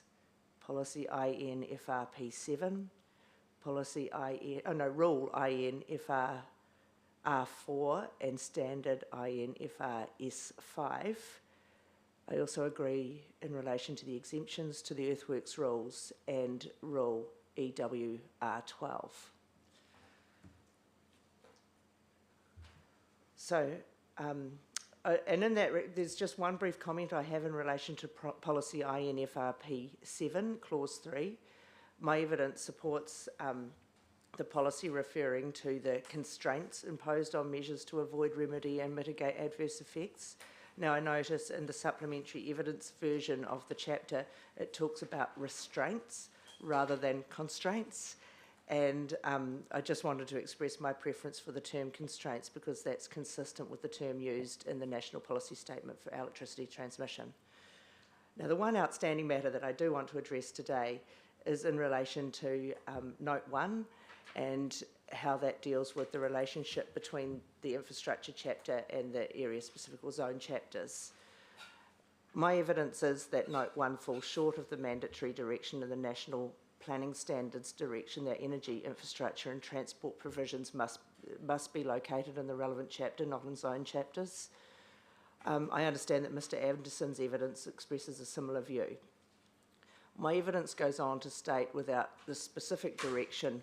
policy INFR P7, policy rule INFR R4 and standard INFR S5. I also agree in relation to the exemptions to the earthworks rules and rule EWR12. So, and in that, there's just one brief comment I have in relation to policy INFR P7, clause 3. My evidence supports the policy referring to the constraints imposed on measures to avoid, remedy and mitigate adverse effects. Now, I notice in the supplementary evidence version of the chapter, it talks about restraints rather than constraints. And I just wanted to express my preference for the term constraints because that's consistent with the term used in the National Policy Statement for Electricity Transmission. Now, the one outstanding matter that I do want to address today is in relation to Note 1 and how that deals with the relationship between the infrastructure chapter and the area-specific or zone chapters. My evidence is that Note 1 falls short of the mandatory direction in the National Planning Standards direction that energy, infrastructure and transport provisions must be located in the relevant chapter, not in zone chapters. I understand that Mr Anderson's evidence expresses a similar view. My evidence goes on to state, without the specific direction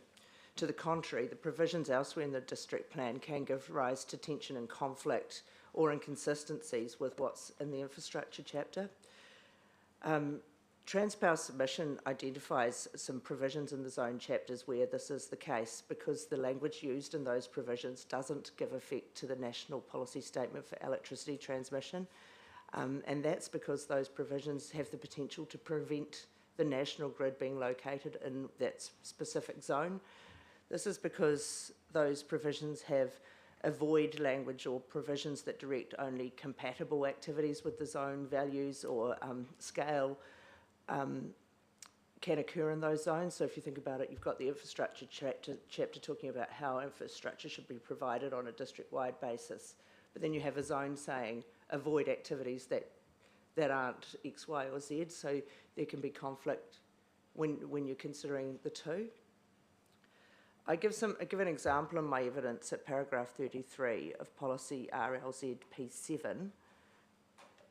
to the contrary, the provisions elsewhere in the district plan can give rise to tension and conflict or inconsistencies with what's in the infrastructure chapter. Transpower's submission identifies some provisions in the zone chapters where this is the case because the language used in those provisions doesn't give effect to the National Policy Statement for Electricity Transmission, and that's because those provisions have the potential to prevent the national grid being located in that specific zone. This is because those provisions have avoid language or provisions that direct only compatible activities with the zone values or scale can occur in those zones. So if you think about it, you've got the infrastructure chapter talking about how infrastructure should be provided on a district-wide basis, but then you have a zone saying avoid activities that aren't X, Y or Z, so there can be conflict when you're considering the two. I give an example in my evidence at paragraph 33 of policy RLZ P7,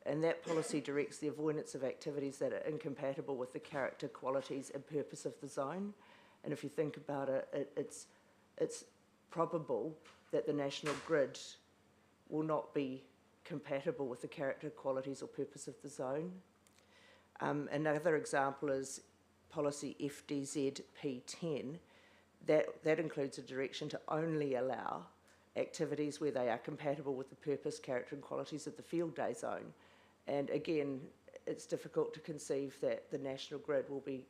and that policy directs the avoidance of activities that are incompatible with the character, qualities and purpose of the zone. And if you think about it, it's probable that the national grid will not be compatible with the character, qualities or purpose of the zone. Another example is policy FDZ P10. That includes a direction to only allow activities where they are compatible with the purpose, character and qualities of the field day zone. And again, it's difficult to conceive that the national grid will be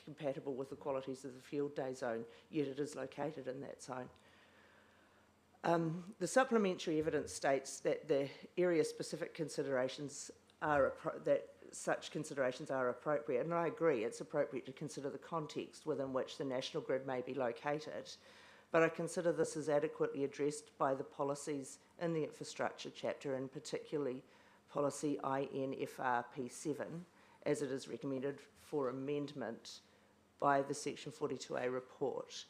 compatible with the qualities of the field day zone, yet it is located in that zone. The supplementary evidence states that the area-specific considerations that such considerations are appropriate, and I agree it's appropriate to consider the context within which the national grid may be located, but I consider this as adequately addressed by the policies in the infrastructure chapter, and particularly policy INFR P7, as it is recommended for amendment by the Section 42A report.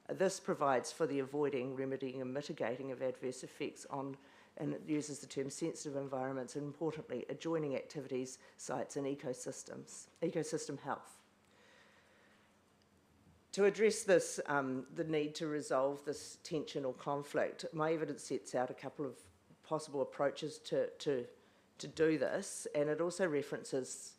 This provides for the avoiding, remedying and mitigating of adverse effects on, and it uses the term sensitive environments, and importantly, adjoining activities, sites and ecosystems, ecosystem health. To address this, the need to resolve this tension or conflict, my evidence sets out a couple of possible approaches to do this, and it also references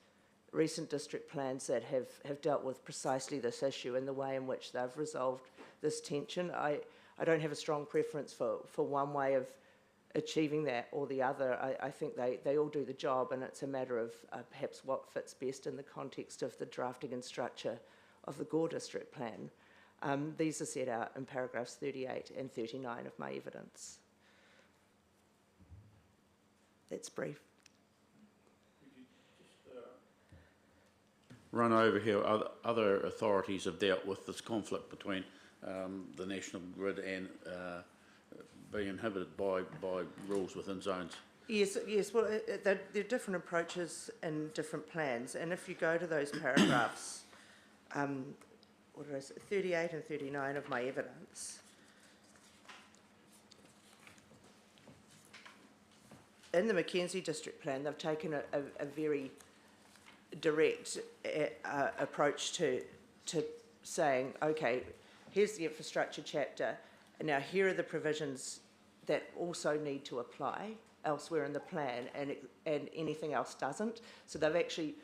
recent district plans that have dealt with precisely this issue and the way in which they've resolved this tension. I don't have a strong preference for one way of achieving that or the other. I think they all do the job, and it's a matter of perhaps what fits best in the context of the drafting and structure of the Gore District Plan. These are set out in paragraphs 38 and 39 of my evidence. That's brief. Run over here, other authorities have dealt with this conflict between the national grid and being inhibited by rules within zones. Yes. Well, there are different approaches in different plans, and if you go to those paragraphs, 38 and 39 of my evidence, in the Mackenzie District Plan, they've taken a very direct approach to saying, okay, here's the infrastructure chapter, and now here are the provisions that also need to apply elsewhere in the plan, and anything else doesn't. So they've actually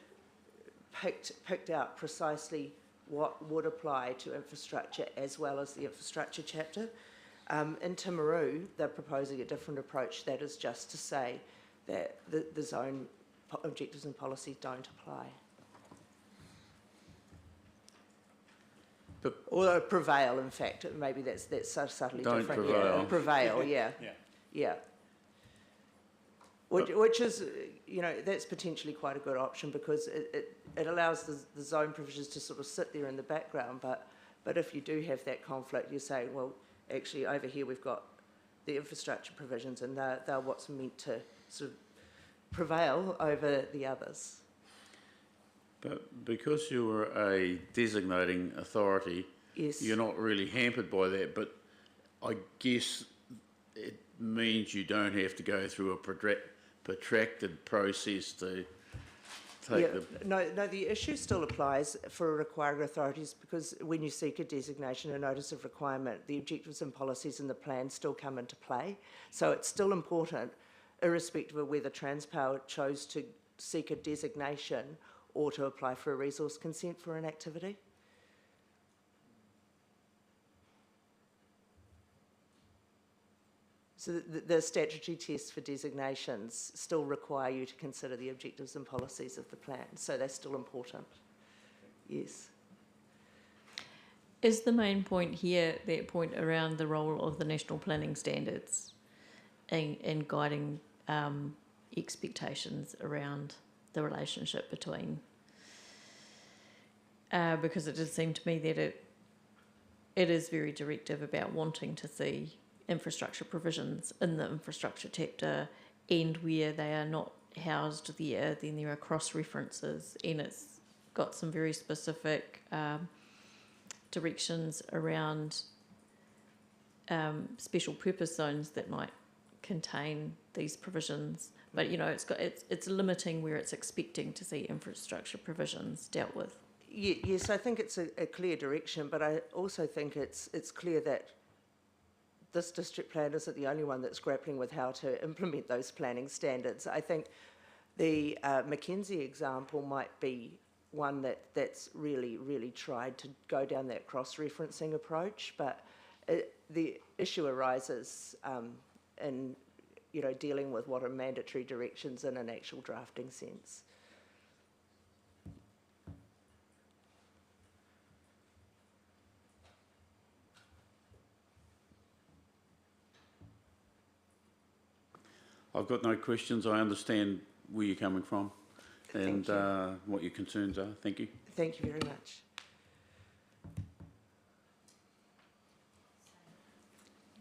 picked out precisely what would apply to infrastructure as well as the infrastructure chapter. In Timaru, they're proposing a different approach that is just to say that the zone objectives and policies don't apply. Or prevail, in fact. Maybe that's so subtly don't different. Prevail. Yeah, prevail, yeah. Yeah. which is, you know, that's potentially quite a good option because it allows the zone provisions to sort of sit there in the background. But if you do have that conflict, you're saying, well, actually over here we've got the infrastructure provisions and they're what's meant to sort of prevail over the others. But because you're a designating authority, Yes. you're not really hampered by that, but I guess it means you don't have to go through a protracted process to take No, the issue still applies for requiring authorities because when you seek a designation, a notice of requirement, the objectives and policies in the plan still come into play. So it's still important, irrespective of whether Transpower chose to seek a designation or to apply for a resource consent for an activity. So the statutory tests for designations still require you to consider the objectives and policies of the plan, so they're still important. Yes. Is the main point here that point around the role of the national planning standards and guiding expectations around the relationship between? Because it does seem to me that it is very directive about wanting to see infrastructure provisions in the infrastructure chapter, and where they are not housed there, then there are cross-references, and it's got some very specific directions around special purpose zones that might contain these provisions. But you know, it's limiting where it's expecting to see infrastructure provisions dealt with. Yes, I think it's a clear direction, but I also think it's clear that this district plan isn't the only one that's grappling with how to implement those planning standards. I think the Mackenzie example might be one that's really tried to go down that cross-referencing approach, but the issue arises in, you know, dealing with what are mandatory directions in an actual drafting sense. I've got no questions. I understand where you're coming from and what your concerns are. Thank you. Thank you very much.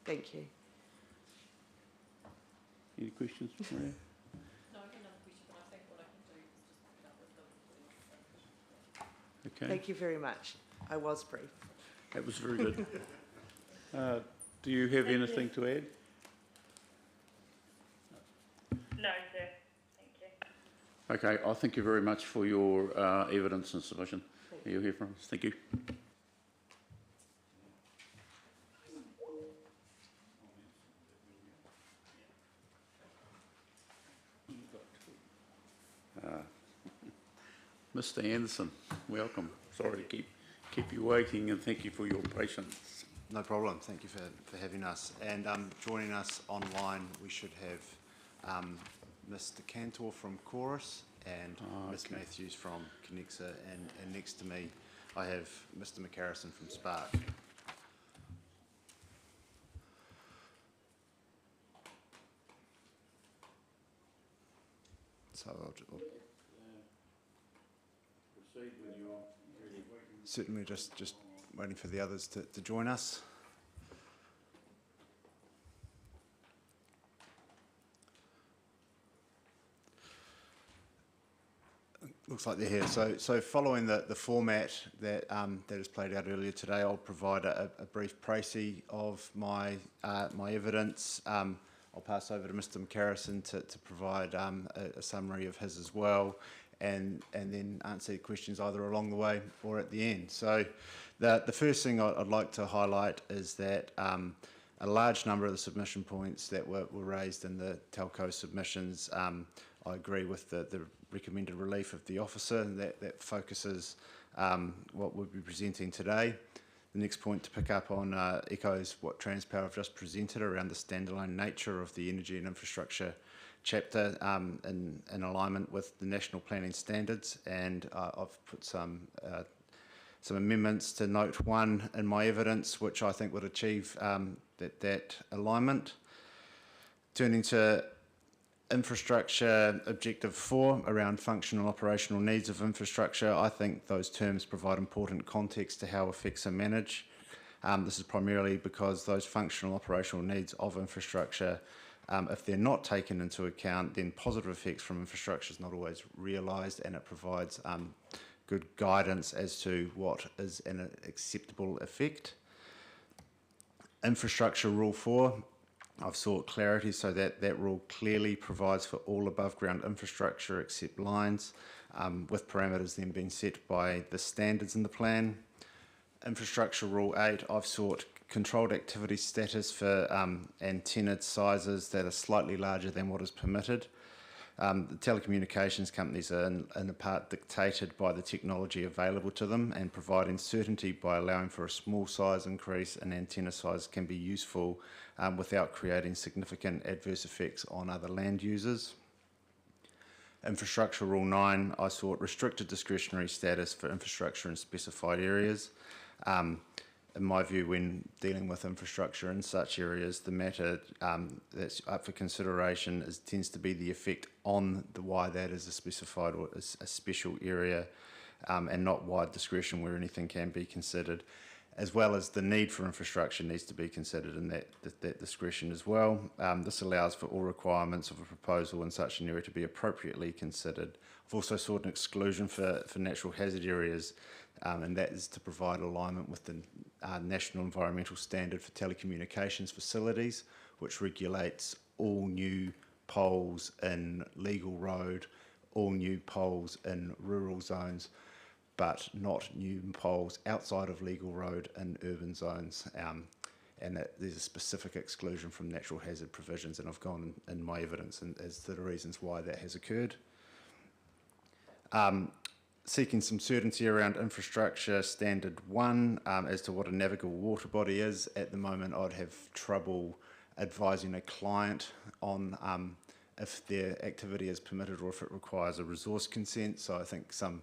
Thank you. Any questions, Maria? No, I can have a question, but I think what I can do is just pick it up with them. Okay. Thank you very much. I was brief. That was very good. Do you have anything to add? No, sir. Thank you. Okay, I thank you very much for your evidence and submission. You'll hear from us. Thank you. Mr. Anderson, welcome. Sorry to keep you waiting, and thank you for your patience. No problem. Thank you for having us. And joining us online, we should have Mr. Cantor from Chorus and Ms. Matthews from Connexa, and next to me I have Mr. McCarrison from Spark. So I'll Proceed with your certainly just waiting for the others to join us. Looks like they're here. So following the format that is played out earlier today, I'll provide a brief précis of my evidence. I'll pass over to Mr. McCarrison to provide a summary of his as well, and then answer questions either along the way or at the end. So the first thing I'd like to highlight is that a large number of the submission points that were raised in the telco submissions, I agree with the recommended relief of the officer, and that focuses what we'll be presenting today. The next point to pick up on echoes what Transpower have just presented around the standalone nature of the energy and infrastructure chapter in alignment with the national planning standards, and I've put some amendments to note 1 in my evidence, which I think would achieve that alignment. Turning to Infrastructure objective 4 around functional operational needs of infrastructure. I think those terms provide important context to how effects are managed. This is primarily because those functional operational needs of infrastructure, if they're not taken into account, then positive effects from infrastructure is not always realised, and it provides good guidance as to what is an acceptable effect. Infrastructure Rule 4. I've sought clarity so that that rule clearly provides for all above ground infrastructure except lines, with parameters then being set by the standards in the plan. Infrastructure Rule 8, I've sought controlled activity status for antenna sizes that are slightly larger than what is permitted. The telecommunications companies are in a part dictated by the technology available to them, and providing certainty by allowing for a small size increase in antenna size can be useful without creating significant adverse effects on other land users. Infrastructure Rule 9, I sought restricted discretionary status for infrastructure in specified areas. In my view, when dealing with infrastructure in such areas, the matter that's up for consideration tends to be the effect on why that is a specified or a special area, and not wide discretion where anything can be considered, as well as the need for infrastructure needs to be considered in that discretion as well. This allows for all requirements of a proposal in such an area to be appropriately considered. I've also sought an exclusion for natural hazard areas, and that is to provide alignment with the National Environmental Standard for Telecommunications Facilities, which regulates all new poles in legal road, all new poles in rural zones, but not new poles outside of legal road in urban zones. And that there's a specific exclusion from natural hazard provisions, and I've gone in my evidence as to the reasons why that has occurred. Seeking some certainty around infrastructure standard 1 as to what a navigable water body is. At the moment, I'd have trouble advising a client on if their activity is permitted or if it requires a resource consent. So I think some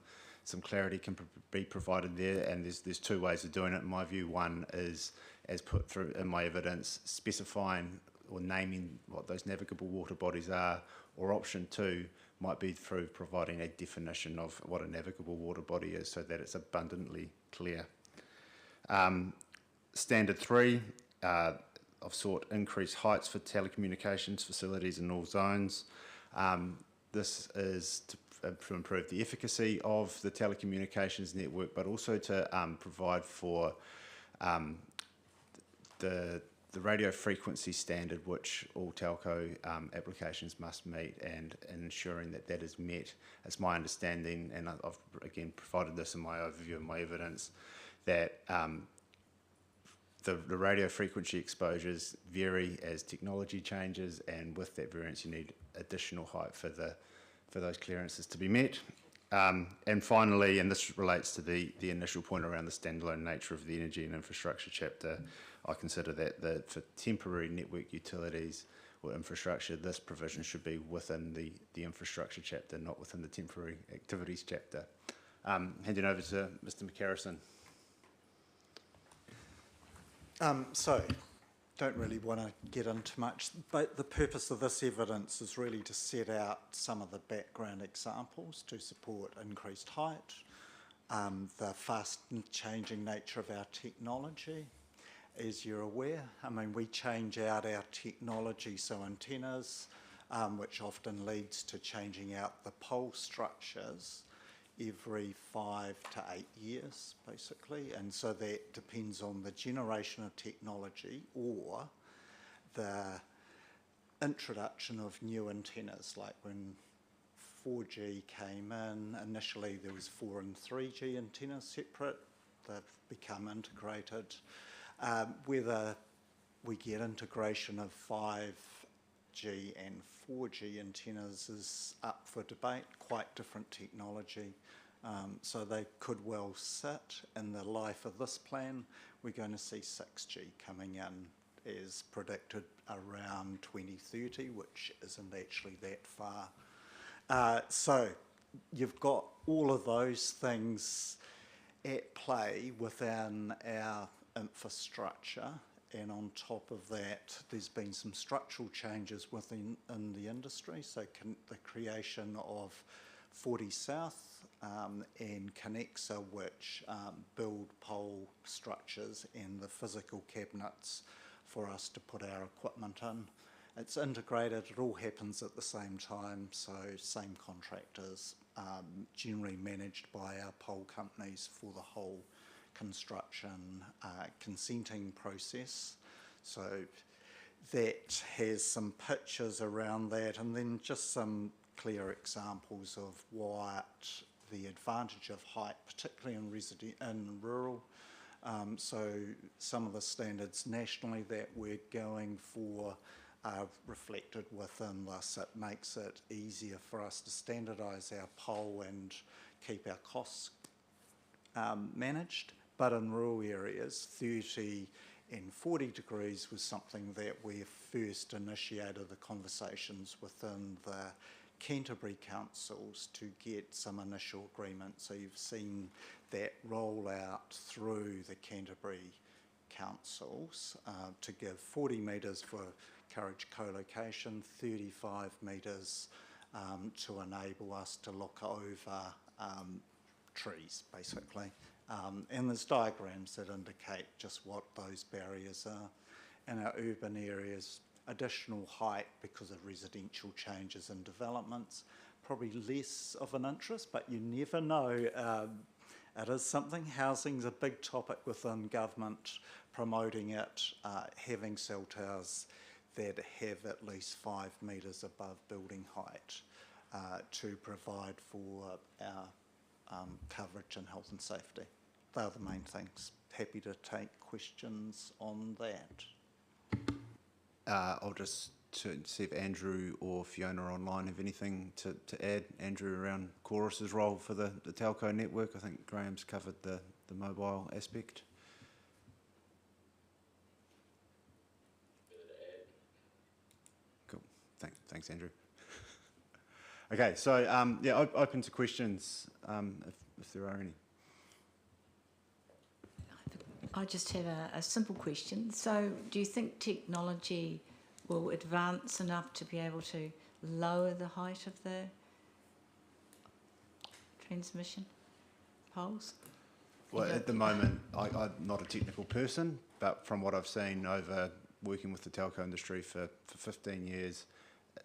clarity can be provided there, and there's two ways of doing it in my view. One is, as put through in my evidence, specifying or naming what those navigable water bodies are, or option 2 might be through providing a definition of what a navigable water body is so that it's abundantly clear. Standard 3, I've sought increased heights for telecommunications facilities in all zones. This is to improve the efficacy of the telecommunications network, but also to provide for the radio frequency standard which all telco applications must meet, and ensuring that that is met. It's my understanding, and I've again provided this in my overview of my evidence, that the radio frequency exposures vary as technology changes, and with that variance you need additional height for those clearances to be met. And finally, and this relates to the initial point around the standalone nature of the energy and infrastructure chapter, I consider that for temporary network utilities or infrastructure, this provision should be within the infrastructure chapter, not within the temporary activities chapter. Handing over to Mr. McCarrison. So, don't really want to get into much, but the purpose of this evidence is really to set out some of the background examples to support increased height, the fast changing nature of our technology. As you're aware, I mean, we change out our technology, so antennas, which often leads to changing out the pole structures every 5 to 8 years, basically, and so that depends on the generation of technology or the introduction of new antennas. Like when 4G came in, initially there was 4 and 3G antennas separate. They've become integrated. Whether we get integration of 5G and 4G antennas is up for debate, quite different technology. So they could well sit in the life of this plan. We're going to see 6G coming in as predicted around 2030, which isn't actually that far. So you've got all of those things at play within our infrastructure, and on top of that, there's been some structural changes in the industry. So the creation of 40 South and Connexa, which build pole structures and the physical cabinets for us to put our equipment in. It's integrated, it all happens at the same time, so same contractors, generally managed by our pole companies for the whole construction consenting process. So that has some pictures around that, and then just some clear examples of what the advantage of height, particularly in rural. So some of the standards nationally that we're going for are reflected within this. It makes it easier for us to standardise our pole and keep our costs managed. But in rural areas, 30 and 40 degrees was something that we first initiated the conversations within the Canterbury councils to get some initial agreement. So you've seen that roll out through the Canterbury councils to give 40 metres for encourage co-location, 35 metres to enable us to look over trees, basically. And there's diagrams that indicate just what those barriers are. In our urban areas, additional height because of residential changes and developments, probably less of an interest, but you never know. It is something. Housing's a big topic within government, promoting it, having cell towers that have at least 5 metres above building height to provide for our coverage and health and safety. They are the main things. Happy to take questions on that. I'll just see if Andrew or Fiona online have anything to add. Andrew, around Chorus's role for the telco network. I think Graham's covered the mobile aspect. Cool. Thanks, Andrew. Okay, so yeah, open to questions if there are any. I just have a simple question. So do you think technology will advance enough to be able to lower the height of the transmission poles? Well, at the moment, I'm not a technical person, but from what I've seen over working with the telco industry for 15 years,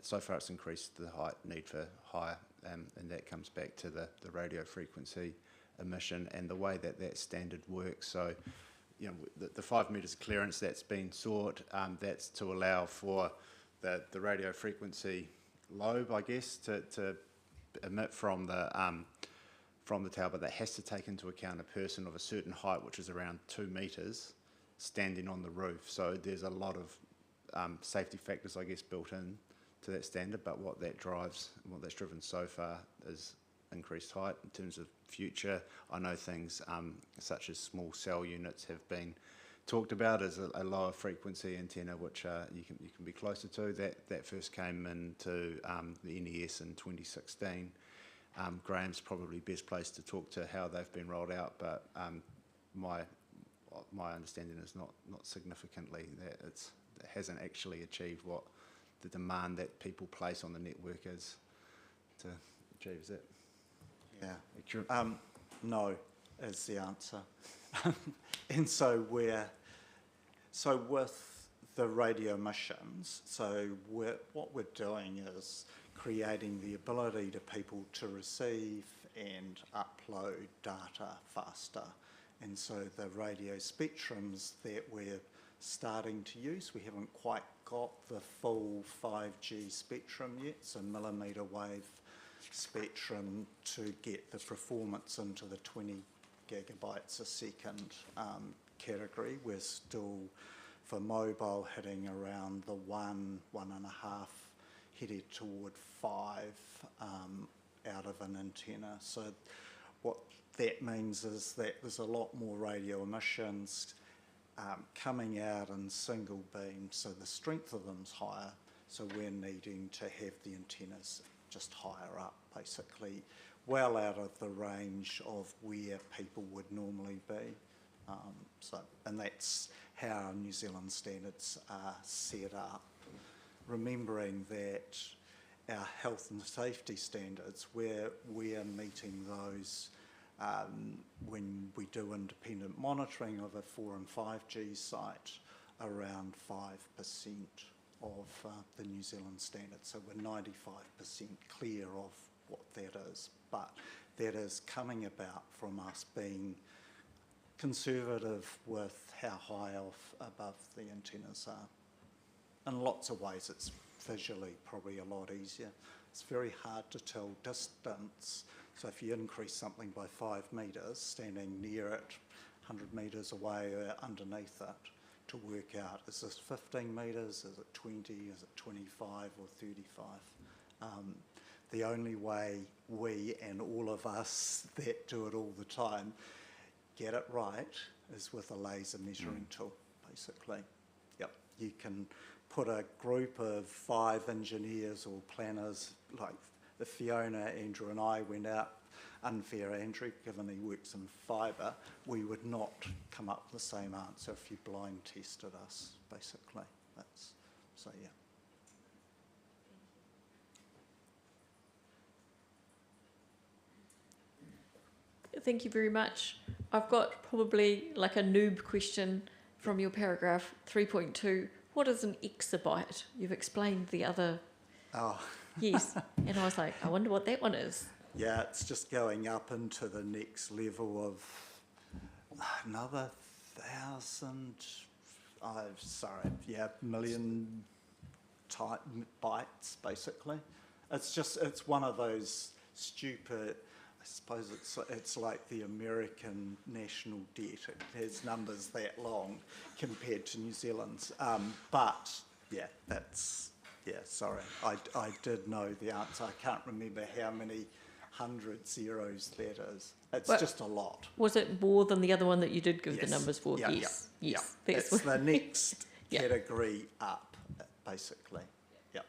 so far it's increased the need for higher, and that comes back to the radio frequency emission and the way that standard works. So, you know, the 5 metres clearance that's been sought, that's to allow for the radio frequency lobe, I guess, to emit from the tower, but that has to take into account a person of a certain height, which is around 2 metres, standing on the roof. So there's a lot of safety factors, I guess, built in to that standard, but what that drives, what that's driven so far is increased height. In terms of future, I know things such as small cell units have been talked about as a lower frequency antenna, which you can be closer to. That first came into the NES in 2016. Graham's probably best placed to talk to how they've been rolled out, but my understanding is not significantly that it hasn't actually achieved what the demand that people place on the network is to achieve. Is that? Yeah. No is the answer. And so with the radio emissions, what we're doing is creating the ability to people to receive and upload data faster. And so the radio spectrums that we're starting to use, we haven't quite got the full 5G spectrum yet, so millimetre wave spectrum to get the performance into the 20 gigabytes a second category. We're still, for mobile, hitting around the 1.5, headed toward 5 out of an antenna. So what that means is that there's a lot more radio emissions coming out in single beam, so the strength of them's higher, so we're needing to have the antennas just higher up, basically, well out of the range of where people would normally be. And that's how New Zealand standards are set up, remembering that our health and safety standards, where we are meeting those when we do independent monitoring of a 4 and 5G site, around 5% of the New Zealand standard. So we're 95% clear of what that is, but that is coming about from us being conservative with how high above the antennas are. In lots of ways it's visually probably a lot easier. It's very hard to tell distance, so if you increase something by 5 metres, standing near it, 100 metres away or underneath it, to work out, is this 15 metres, is it 20, is it 25 or 35? The only way we and all of us that do it all the time get it right is with a laser measuring tool, basically. Yep, you can put a group of 5 engineers or planners, like if Fiona, Andrew and I went out, unfair Andrew, given he works in fibre, we would not come up with the same answer if you blind tested us, basically. So yeah. Thank you very much. I've got probably like a noob question from your paragraph 3.2. What is an exabyte? You've explained the other. Oh. Yes. And I was like, I wonder what that one is. Yeah, it's just going up into the next level of another 1,000, million type bytes, basically. It's one of those stupid, I suppose it's like the American national debt. It has numbers that long compared to New Zealand's. But yeah, sorry. I did know the answer. I can't remember how many 100 zeros that is. It's just a lot. Was it more than the other one that you did give Yes. the numbers for? Yeah, Yes. yeah, Yes. yeah. That's It's the next Yeah. category up, basically. Yep.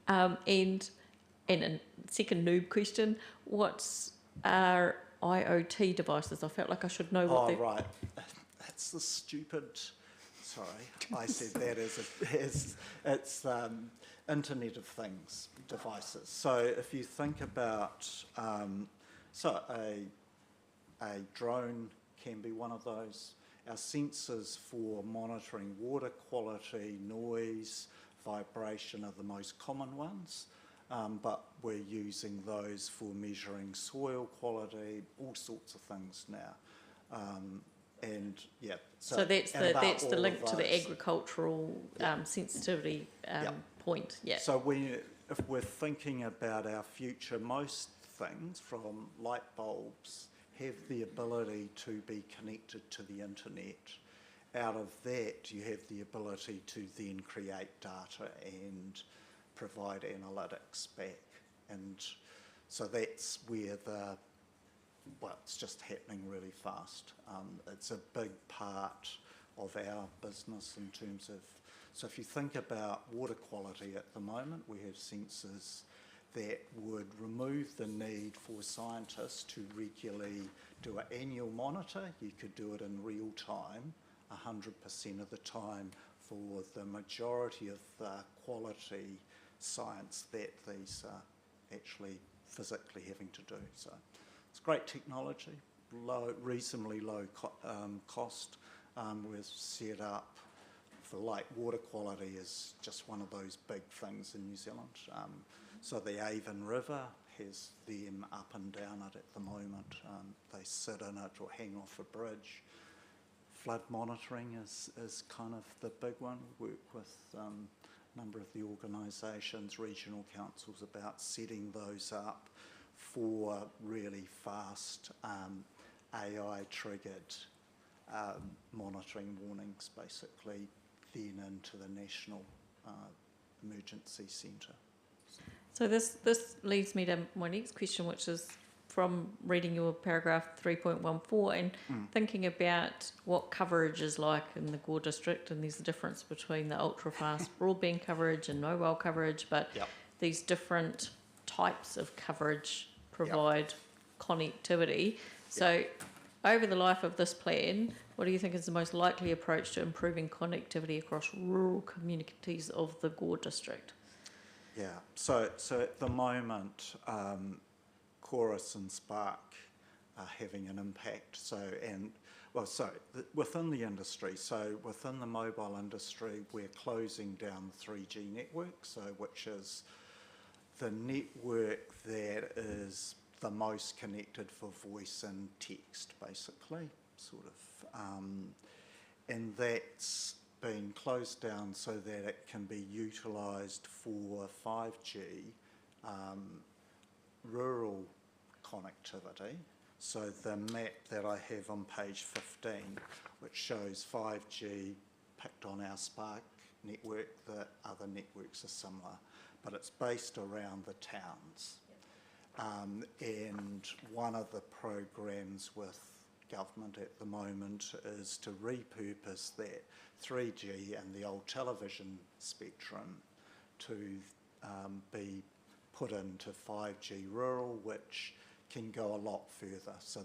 And a second noob question, what's our IoT devices? I felt like I should know what Oh, they're... right. That's the stupid... Sorry, I said that it's Internet of Things devices. So if you think about... a drone can be one of those. Our sensors for monitoring water quality, noise, vibration are the most common ones. But we're using those for measuring soil quality, all sorts of things now. And yeah, So that's the link to the agricultural sensitivity point. Yeah. So if we're thinking about our future, most things from light bulbs have the ability to be connected to the internet. Out of that, you have the ability to then create data and provide analytics back. And so that's where it's just happening really fast. It's a big part of our business in terms of, so if you think about water quality at the moment, we have sensors that would remove the need for scientists to regularly do an annual monitor. You could do it in real time, 100% of the time, for the majority of the quality science that these are actually physically having to do. So it's great technology, reasonably low cost. We're set up for like water quality is just one of those big things in New Zealand. So the Avon River has them up and down it at the moment. They sit in it or hang off a bridge. Flood monitoring is kind of the big one. We work with a number of the organisations, regional councils, about setting those up for really fast AI-triggered monitoring warnings, basically, then into the National Emergency Centre. So this leads me to my next question, which is from reading your paragraph 3.14 and thinking about what coverage is like in the Gore district, and there's a difference between the ultra-fast broadband coverage and mobile coverage, but these different types of coverage provide connectivity. So over the life of this plan, what do you think is the most likely approach to improving connectivity across rural communities of the Gore district? Yeah, so at the moment, Chorus and Spark are having an impact. Within the industry, so within the mobile industry, we're closing down the 3G network, which is the network that is the most connected for voice and text, basically, sort of. And that's been closed down so that it can be utilised for 5G rural connectivity. So the map that I have on page 15, which shows 5G picked on our Spark network, the other networks are similar, but it's based around the towns. And one of the programs with government at the moment is to repurpose that 3G and the old television spectrum to be put into 5G rural, which can go a lot further. So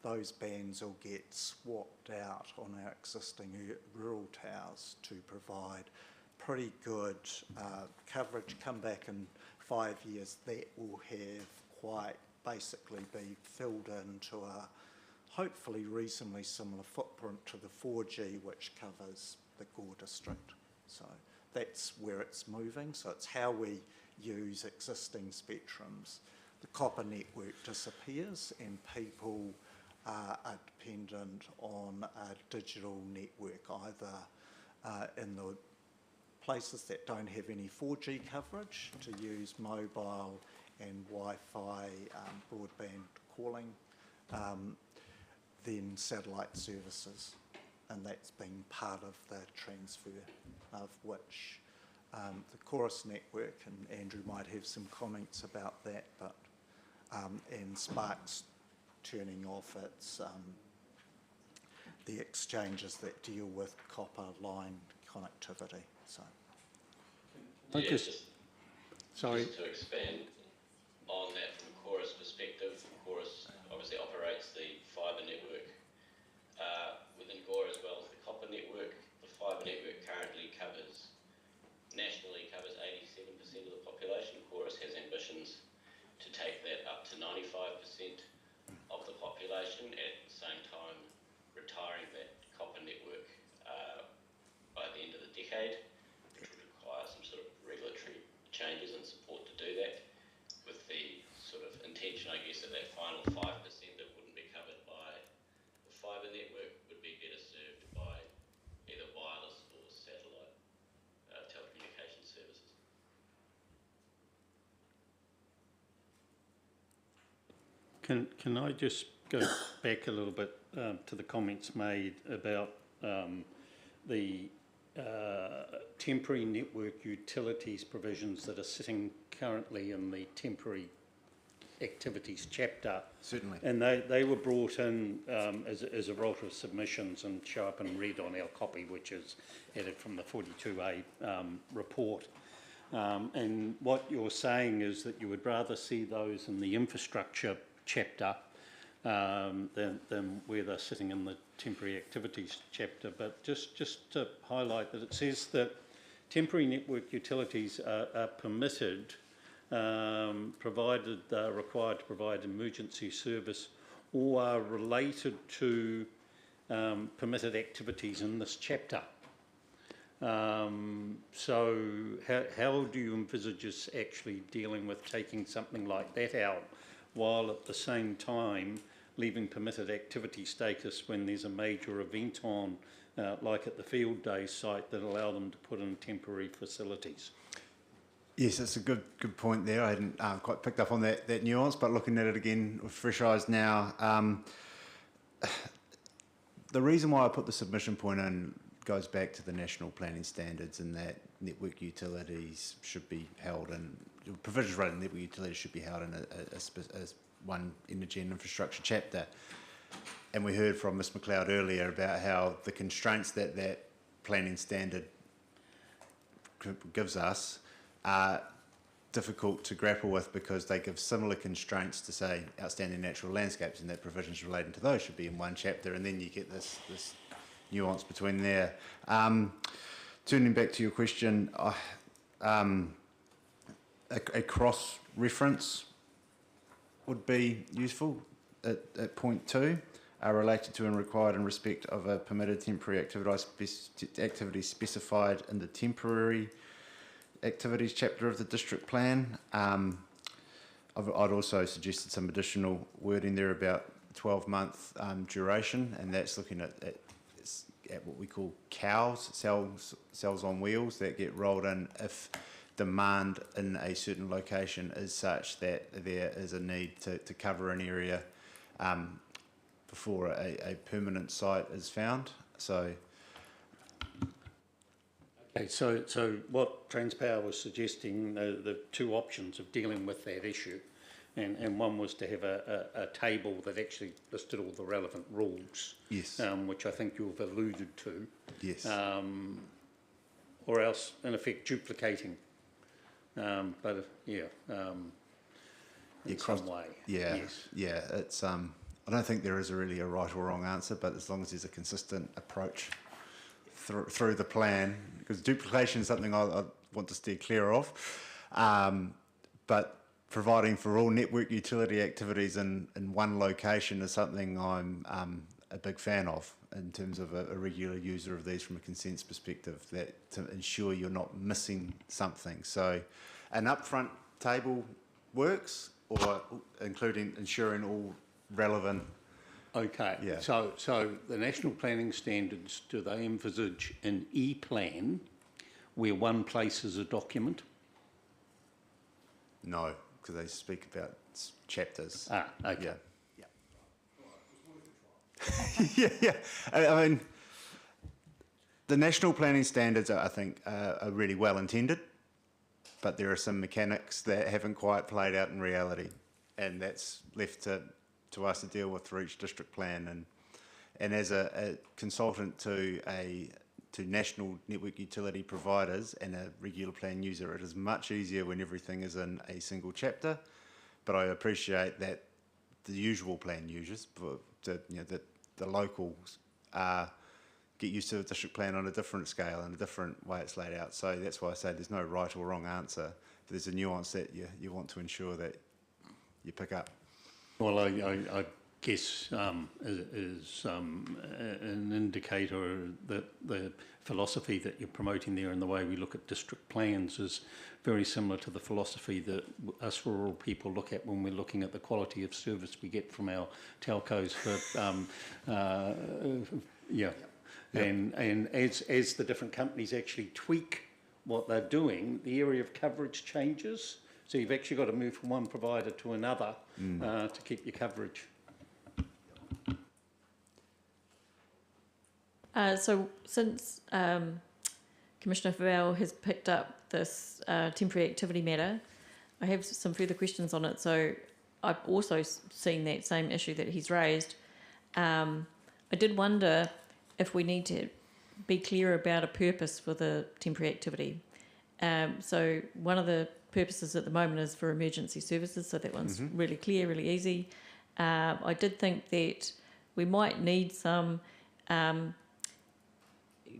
those bands will get swapped out on our existing rural towers to provide pretty good coverage. Come back in 5 years, that will have quite basically be filled into a hopefully reasonably similar footprint to the 4G, which covers the Gore district. So that's where it's moving. So it's how we use existing spectrums. The copper network disappears and people are dependent on a digital network, either in the places that don't have any 4G coverage to use mobile and Wi-Fi broadband calling, then satellite services. And that's been part of the transfer, of which the Chorus network, and Andrew might have some comments about that, but and Spark's turning off its the exchanges that deal with copper line connectivity. So, just to expand on that from a Chorus perspective, Chorus obviously operates the fibre network within Gore as well as the copper network. The fibre network currently nationally covers 87% of the population. Chorus has ambitions to take that up to 95% of the population, at the same time retiring that copper network by the end of the decade, which would require some sort of regulatory changes and support to do that, with the sort of intention, I guess, that final 5% that wouldn't be covered by the fibre network would be better served by either wireless or satellite telecommunication services. Can I just go back a little bit to the comments made about the temporary network utilities provisions that are sitting currently in the temporary activities chapter? Certainly. And they were brought in as a result of submissions and show up in red on our copy, which is added from the 42A report. And what you're saying is that you would rather see those in the infrastructure chapter than where they're sitting in the temporary activities chapter. But just to highlight that it says that temporary network utilities are permitted provided they're required to provide emergency service or are related to permitted activities in this chapter. So how do you envisage us actually dealing with taking something like that out while at the same time leaving permitted activity status when there's a major event on, like at the Field Day site, that allow them to put in temporary facilities? Yes, that's a good point there. I hadn't quite picked up on that nuance, but looking at it again with fresh eyes now, the reason why I put the submission point in goes back to the national planning standards, and that network utilities should be held in, provisions relating to network utilities should be held in as one energy and infrastructure chapter. And we heard from Ms McLeod earlier about how the constraints that planning standard gives us difficult to grapple with because they give similar constraints to, say, outstanding natural landscapes, and that provisions relating to those should be in one chapter, and then you get this nuance between there. Turning back to your question, a cross-reference would be useful at point 2, are related to and required in respect of a permitted temporary activity specified in the temporary activities chapter of the district plan. I'd also suggested some additional wording there about 12-month duration, and that's looking at what we call COWs, cells on wheels, that get rolled in if demand in a certain location is such that there is a need to cover an area before a permanent site is found. So, okay, so what Transpower was suggesting, the two options of dealing with that issue, and one was to have a table that actually listed all the relevant rules, yes, which I think you've alluded to, yes, or else in effect duplicating, but in some way. Yeah, yes. Yeah. It's I don't think there is really a right or wrong answer, but as long as there's a consistent approach through the plan, because duplication is something I want to steer clear of, but providing for all network utility activities in one location is something I'm a big fan of in terms of a regular user of these from a consents perspective, that to ensure you're not missing something. So an upfront table works, or including ensuring all relevant. Okay, yeah. So the national planning standards, do they envisage an e-plan where one places a document? No, because they speak about chapters. Ah, okay. Yeah. Yeah. I mean, the national planning standards, I think, are really well intended, but there are some mechanics that haven't quite played out in reality, and that's left to us to deal with for each district plan. And as a consultant to national network utility providers and a regular plan user, it is much easier when everything is in a single chapter. But I appreciate that the usual plan users, that the locals get used to a district plan on a different scale and a different way it's laid out. So that's why I say there's no right or wrong answer. There's a nuance that you want to ensure that you pick up. Well, I guess is an indicator that the philosophy that you're promoting there and the way we look at district plans is very similar to the philosophy that us rural people look at when we're looking at the quality of service we get from our telcos for, And as the different companies actually tweak what they're doing, the area of coverage changes. So you've actually got to move from one provider to another to keep your coverage. So since Commissioner Fowell has picked up this temporary activity matter, I have some further questions on it. So I've also seen that same issue that he's raised. I did wonder if we need to be clear about a purpose for the temporary activity. So one of the purposes at the moment is for emergency services, so that one's really clear, really easy. I did think that we might need some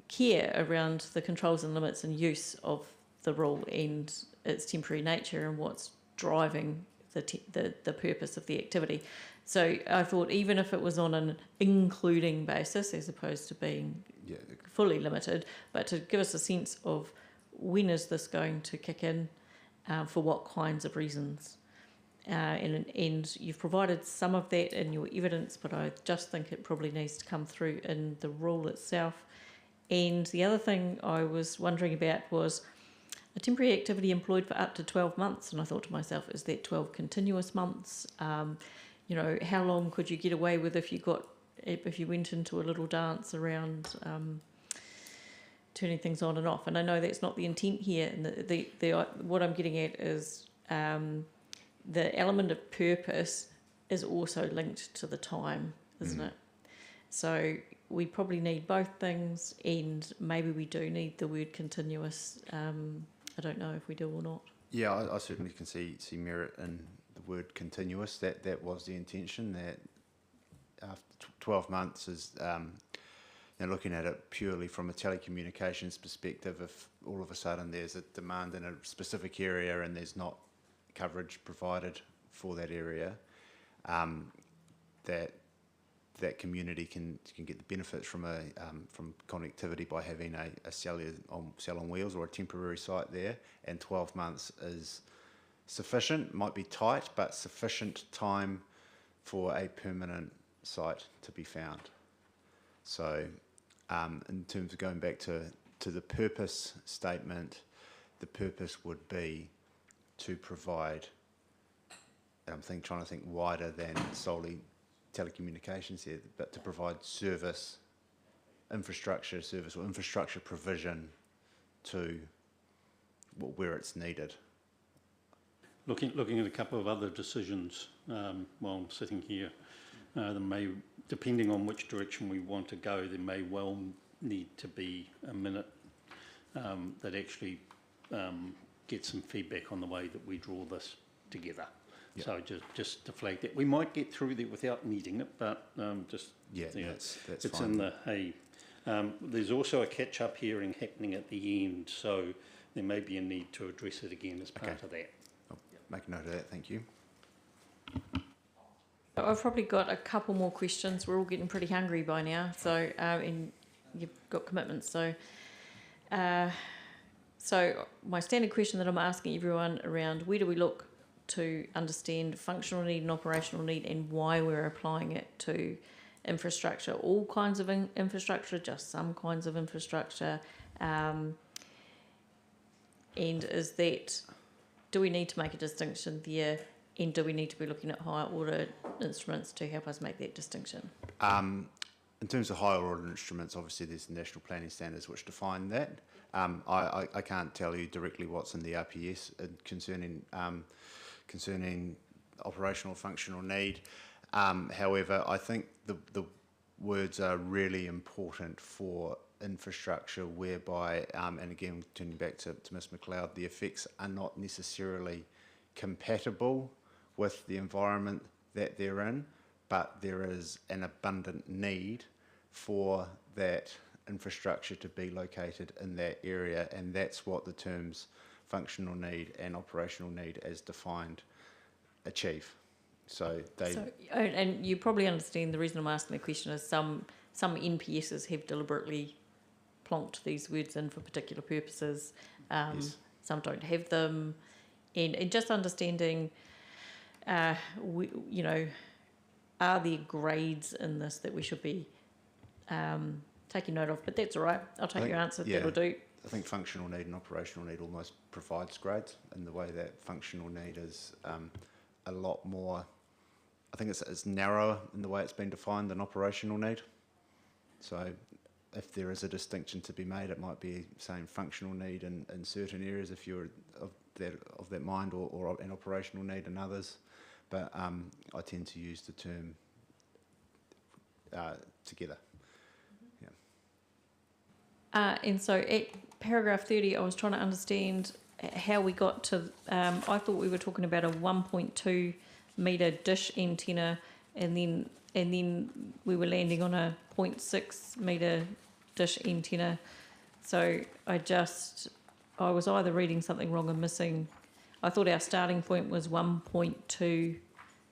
care around the controls and limits and use of the rule and its temporary nature and what's driving the purpose of the activity. So I thought even if it was on an including basis as opposed to being fully limited, but to give us a sense of when is this going to kick in, for what kinds of reasons. And you've provided some of that in your evidence, but I just think it probably needs to come through in the rule itself. And the other thing I was wondering about was a temporary activity employed for up to 12 months. And I thought to myself, is that 12 continuous months? How long could you get away with if you went into a little dance around turning things on and off? And I know that's not the intent here. And what I'm getting at is the element of purpose is also linked to the time, isn't it? So we probably need both things, and maybe we do need the word continuous. I don't know if we do or not. Yeah, I certainly can see merit in the word continuous. That was the intention. That after 12 months is looking at it purely from a telecommunications perspective. If all of a sudden there's a demand in a specific area and there's not coverage provided for that area, that community can get the benefits from from connectivity by having a cell on wheels or a temporary site there, and 12 months is sufficient. Might be tight, but sufficient time for a permanent site to be found. So, in terms of going back to the purpose statement, the purpose would be to provide. And I'm trying to think wider than solely telecommunications here, but to provide infrastructure provision to where it's needed. Looking at a couple of other decisions while I'm sitting here, there may, depending on which direction we want to go, there may well need to be a minute that actually gets some feedback on the way that we draw this together. Yep. So just to flag that, we might get through there without needing it, but that's it's fine. In the hay. There's also a catch-up hearing happening at the end, so there may be a need to address it again as part of that. I'll make a note of that. Thank you. I've probably got a couple more questions. We're all getting pretty hungry by now, so and you've got commitments. So, so my standard question that I'm asking everyone around: where do we look to understand functional need and operational need, and why we're applying it to infrastructure? All kinds of infrastructure, just some kinds of infrastructure, and is that, do we need to make a distinction there, and do we need to be looking at higher order instruments to help us make that distinction? In terms of higher order instruments, obviously there's the national planning standards which define that. I can't tell you directly what's in the RPS concerning operational functional need. However, I think the words are really important for infrastructure whereby, and again, turning back to Ms McLeod, the effects are not necessarily compatible with the environment that they're in, but there is an abundant need for that infrastructure to be located in that area, and that's what the terms functional need and operational need as defined achieve. So they... and you probably understand the reason I'm asking the question is some NPSs have deliberately plonked these words in for particular purposes. Yes. Some don't have them. And just understanding, are there grades in this that we should be taking note of? But that's all right. I'll take your answer. Yeah, that'll do. I think functional need and operational need almost provides grades in the way that functional need is a lot more, I think it's narrower in the way it's been defined than operational need. So if there is a distinction to be made, it might be saying functional need in certain areas if you're of that mind, or an operational need in others. But I tend to use the term together. Yeah. And so at paragraph 30, I was trying to understand how we got to, I thought we were talking about a 1.2 metre dish antenna, and then we were landing on a 0.6 metre dish antenna. So I was either reading something wrong or missing. I thought our starting point was 1.2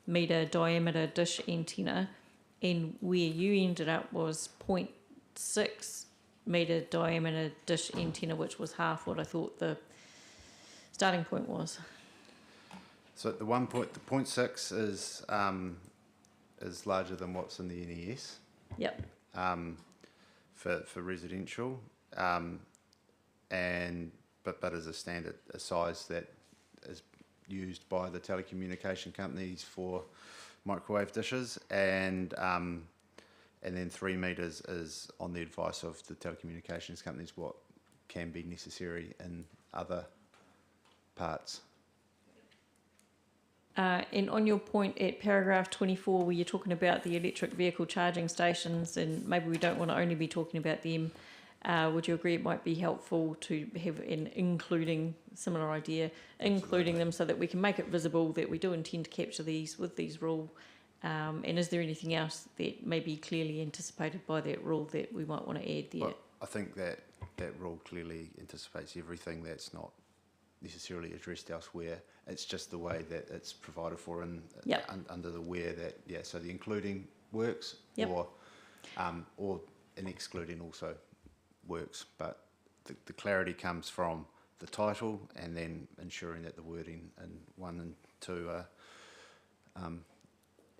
metre diameter dish antenna, and where you ended up was 0.6 metre diameter dish antenna, which was half what I thought the starting point was. So the 0.6 is larger than what's in the NES. Yep. For residential, but as a standard, a size that is used by the telecommunication companies for microwave dishes, and then 3 metres is on the advice of the telecommunications companies what can be necessary in other parts. And on your point at paragraph 24, where you're talking about the electric vehicle charging stations, and maybe we don't want to only be talking about them, would you agree it might be helpful to have an including, similar idea, including them so that we can make it visible that we do intend to capture these with these rules? And is there anything else that may be clearly anticipated by that rule that we might want to add there? Well, I think that rule clearly anticipates everything that's not necessarily addressed elsewhere. It's just the way that it's provided for in under the where that so the including works or an excluding also works, but the clarity comes from the title and then ensuring that the wording in 1 and 2 are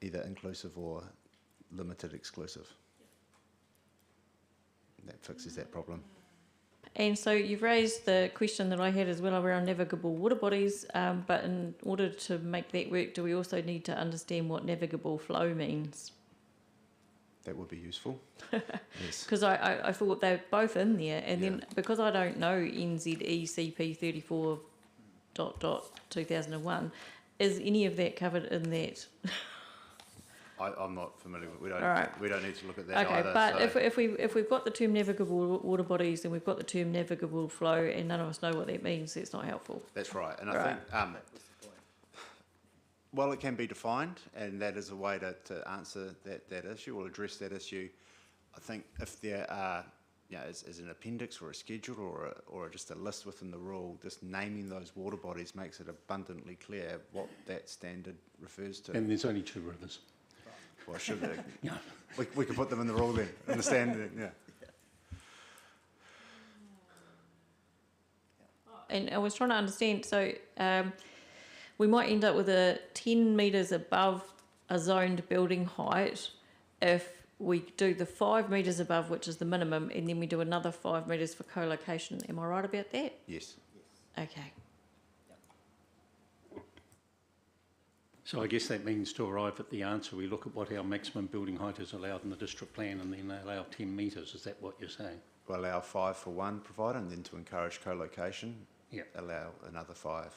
either inclusive or limited exclusive. That fixes that problem. And so you've raised the question that I had as well around navigable water bodies, but in order to make that work, do we also need to understand what navigable flow means? That would be useful. Yes. Because I thought they're both in there, and then because I don't know NZECP 34.2001, is any of that covered in that? I'm not familiar with. We don't need to look at that okay, either. But so. if we've got the term navigable water bodies and we've got the term navigable flow, and none of us know what that means, it's not helpful. That's right, and I think well, it can be defined, and that is a way to answer that issue or address that issue. I think if there are, as an appendix or a schedule or just a list within the rule, just naming those water bodies makes it abundantly clear what that standard refers to. And there's only 2 rivers. Well, should they? We could put them in the rule then, in the standard, And I was trying to understand, so we might end up with a 10 metres above a zoned building height if we do the 5 metres above, which is the minimum, and then we do another 5 metres for co-location. Am I right about that? Yes. Okay. So I guess that means to arrive at the answer, we look at what our maximum building height is allowed in the district plan and then allow 10 metres. Is that what you're saying? We'll allow 5 for one provider, and then to encourage co-location, allow another 5.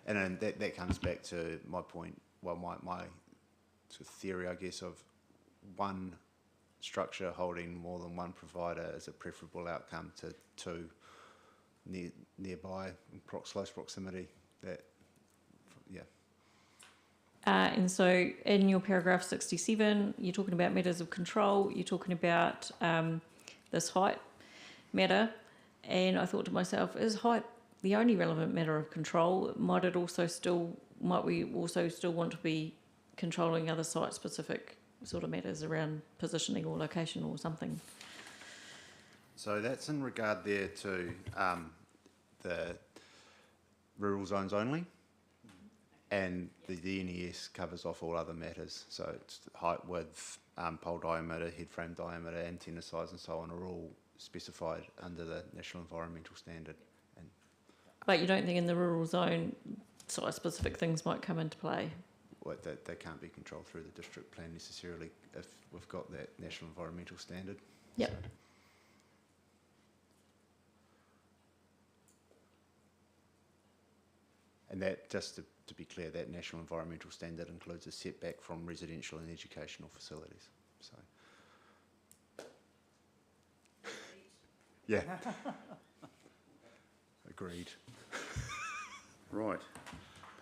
And then that comes back to my point, well, my sort of theory, I guess, of one structure holding more than one provider is a preferable outcome to 2 nearby in close proximity. And so in your paragraph 67, you're talking about matters of control, you're talking about this height matter, and I thought to myself, is height the only relevant matter of control? Might we also still want to be controlling other site-specific sort of matters around positioning or location or something? So that's in regard there to the rural zones only. And the NES covers off all other matters, so it's height, width, pole diameter, head frame diameter, antenna size and so on are all specified under the National Environmental Standard. But you don't think in the rural zone site-specific things might come into play? Well, they can't be controlled through the district plan necessarily if we've got that National Environmental Standard. Yep. So. And that, just to be clear, that National Environmental Standard includes a setback from residential and educational facilities. So, yeah, agreed. Right.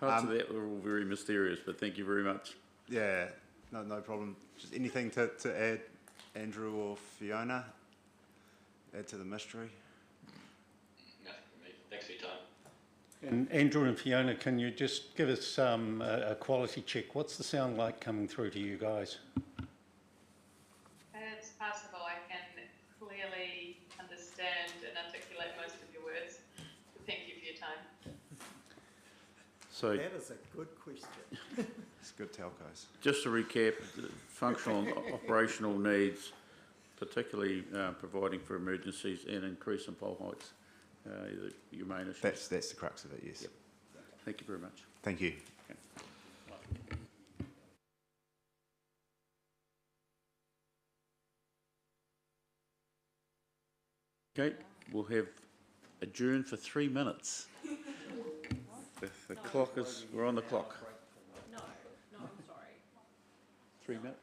Parts of that were all very mysterious, but thank you very much. Yeah, no problem. Just anything to add, Andrew or Fiona? Add to the mystery? Nothing from me. Thanks for your time. And Andrew and Fiona, can you just give us a quality check? What's the sound like coming through to you guys? It's passable. I can clearly understand and articulate most of your words. Thank you for your time. So that is a good question. It's good telcos. Just to recap, functional and operational needs, particularly providing for emergencies and increasing pole heights. Your main issue. That's the crux of it, yes. Yep. Thank you very much. Thank you. Okay, we'll have adjourn for 3 minutes. The clock is, we're on the clock. No, I'm sorry. 3 minutes?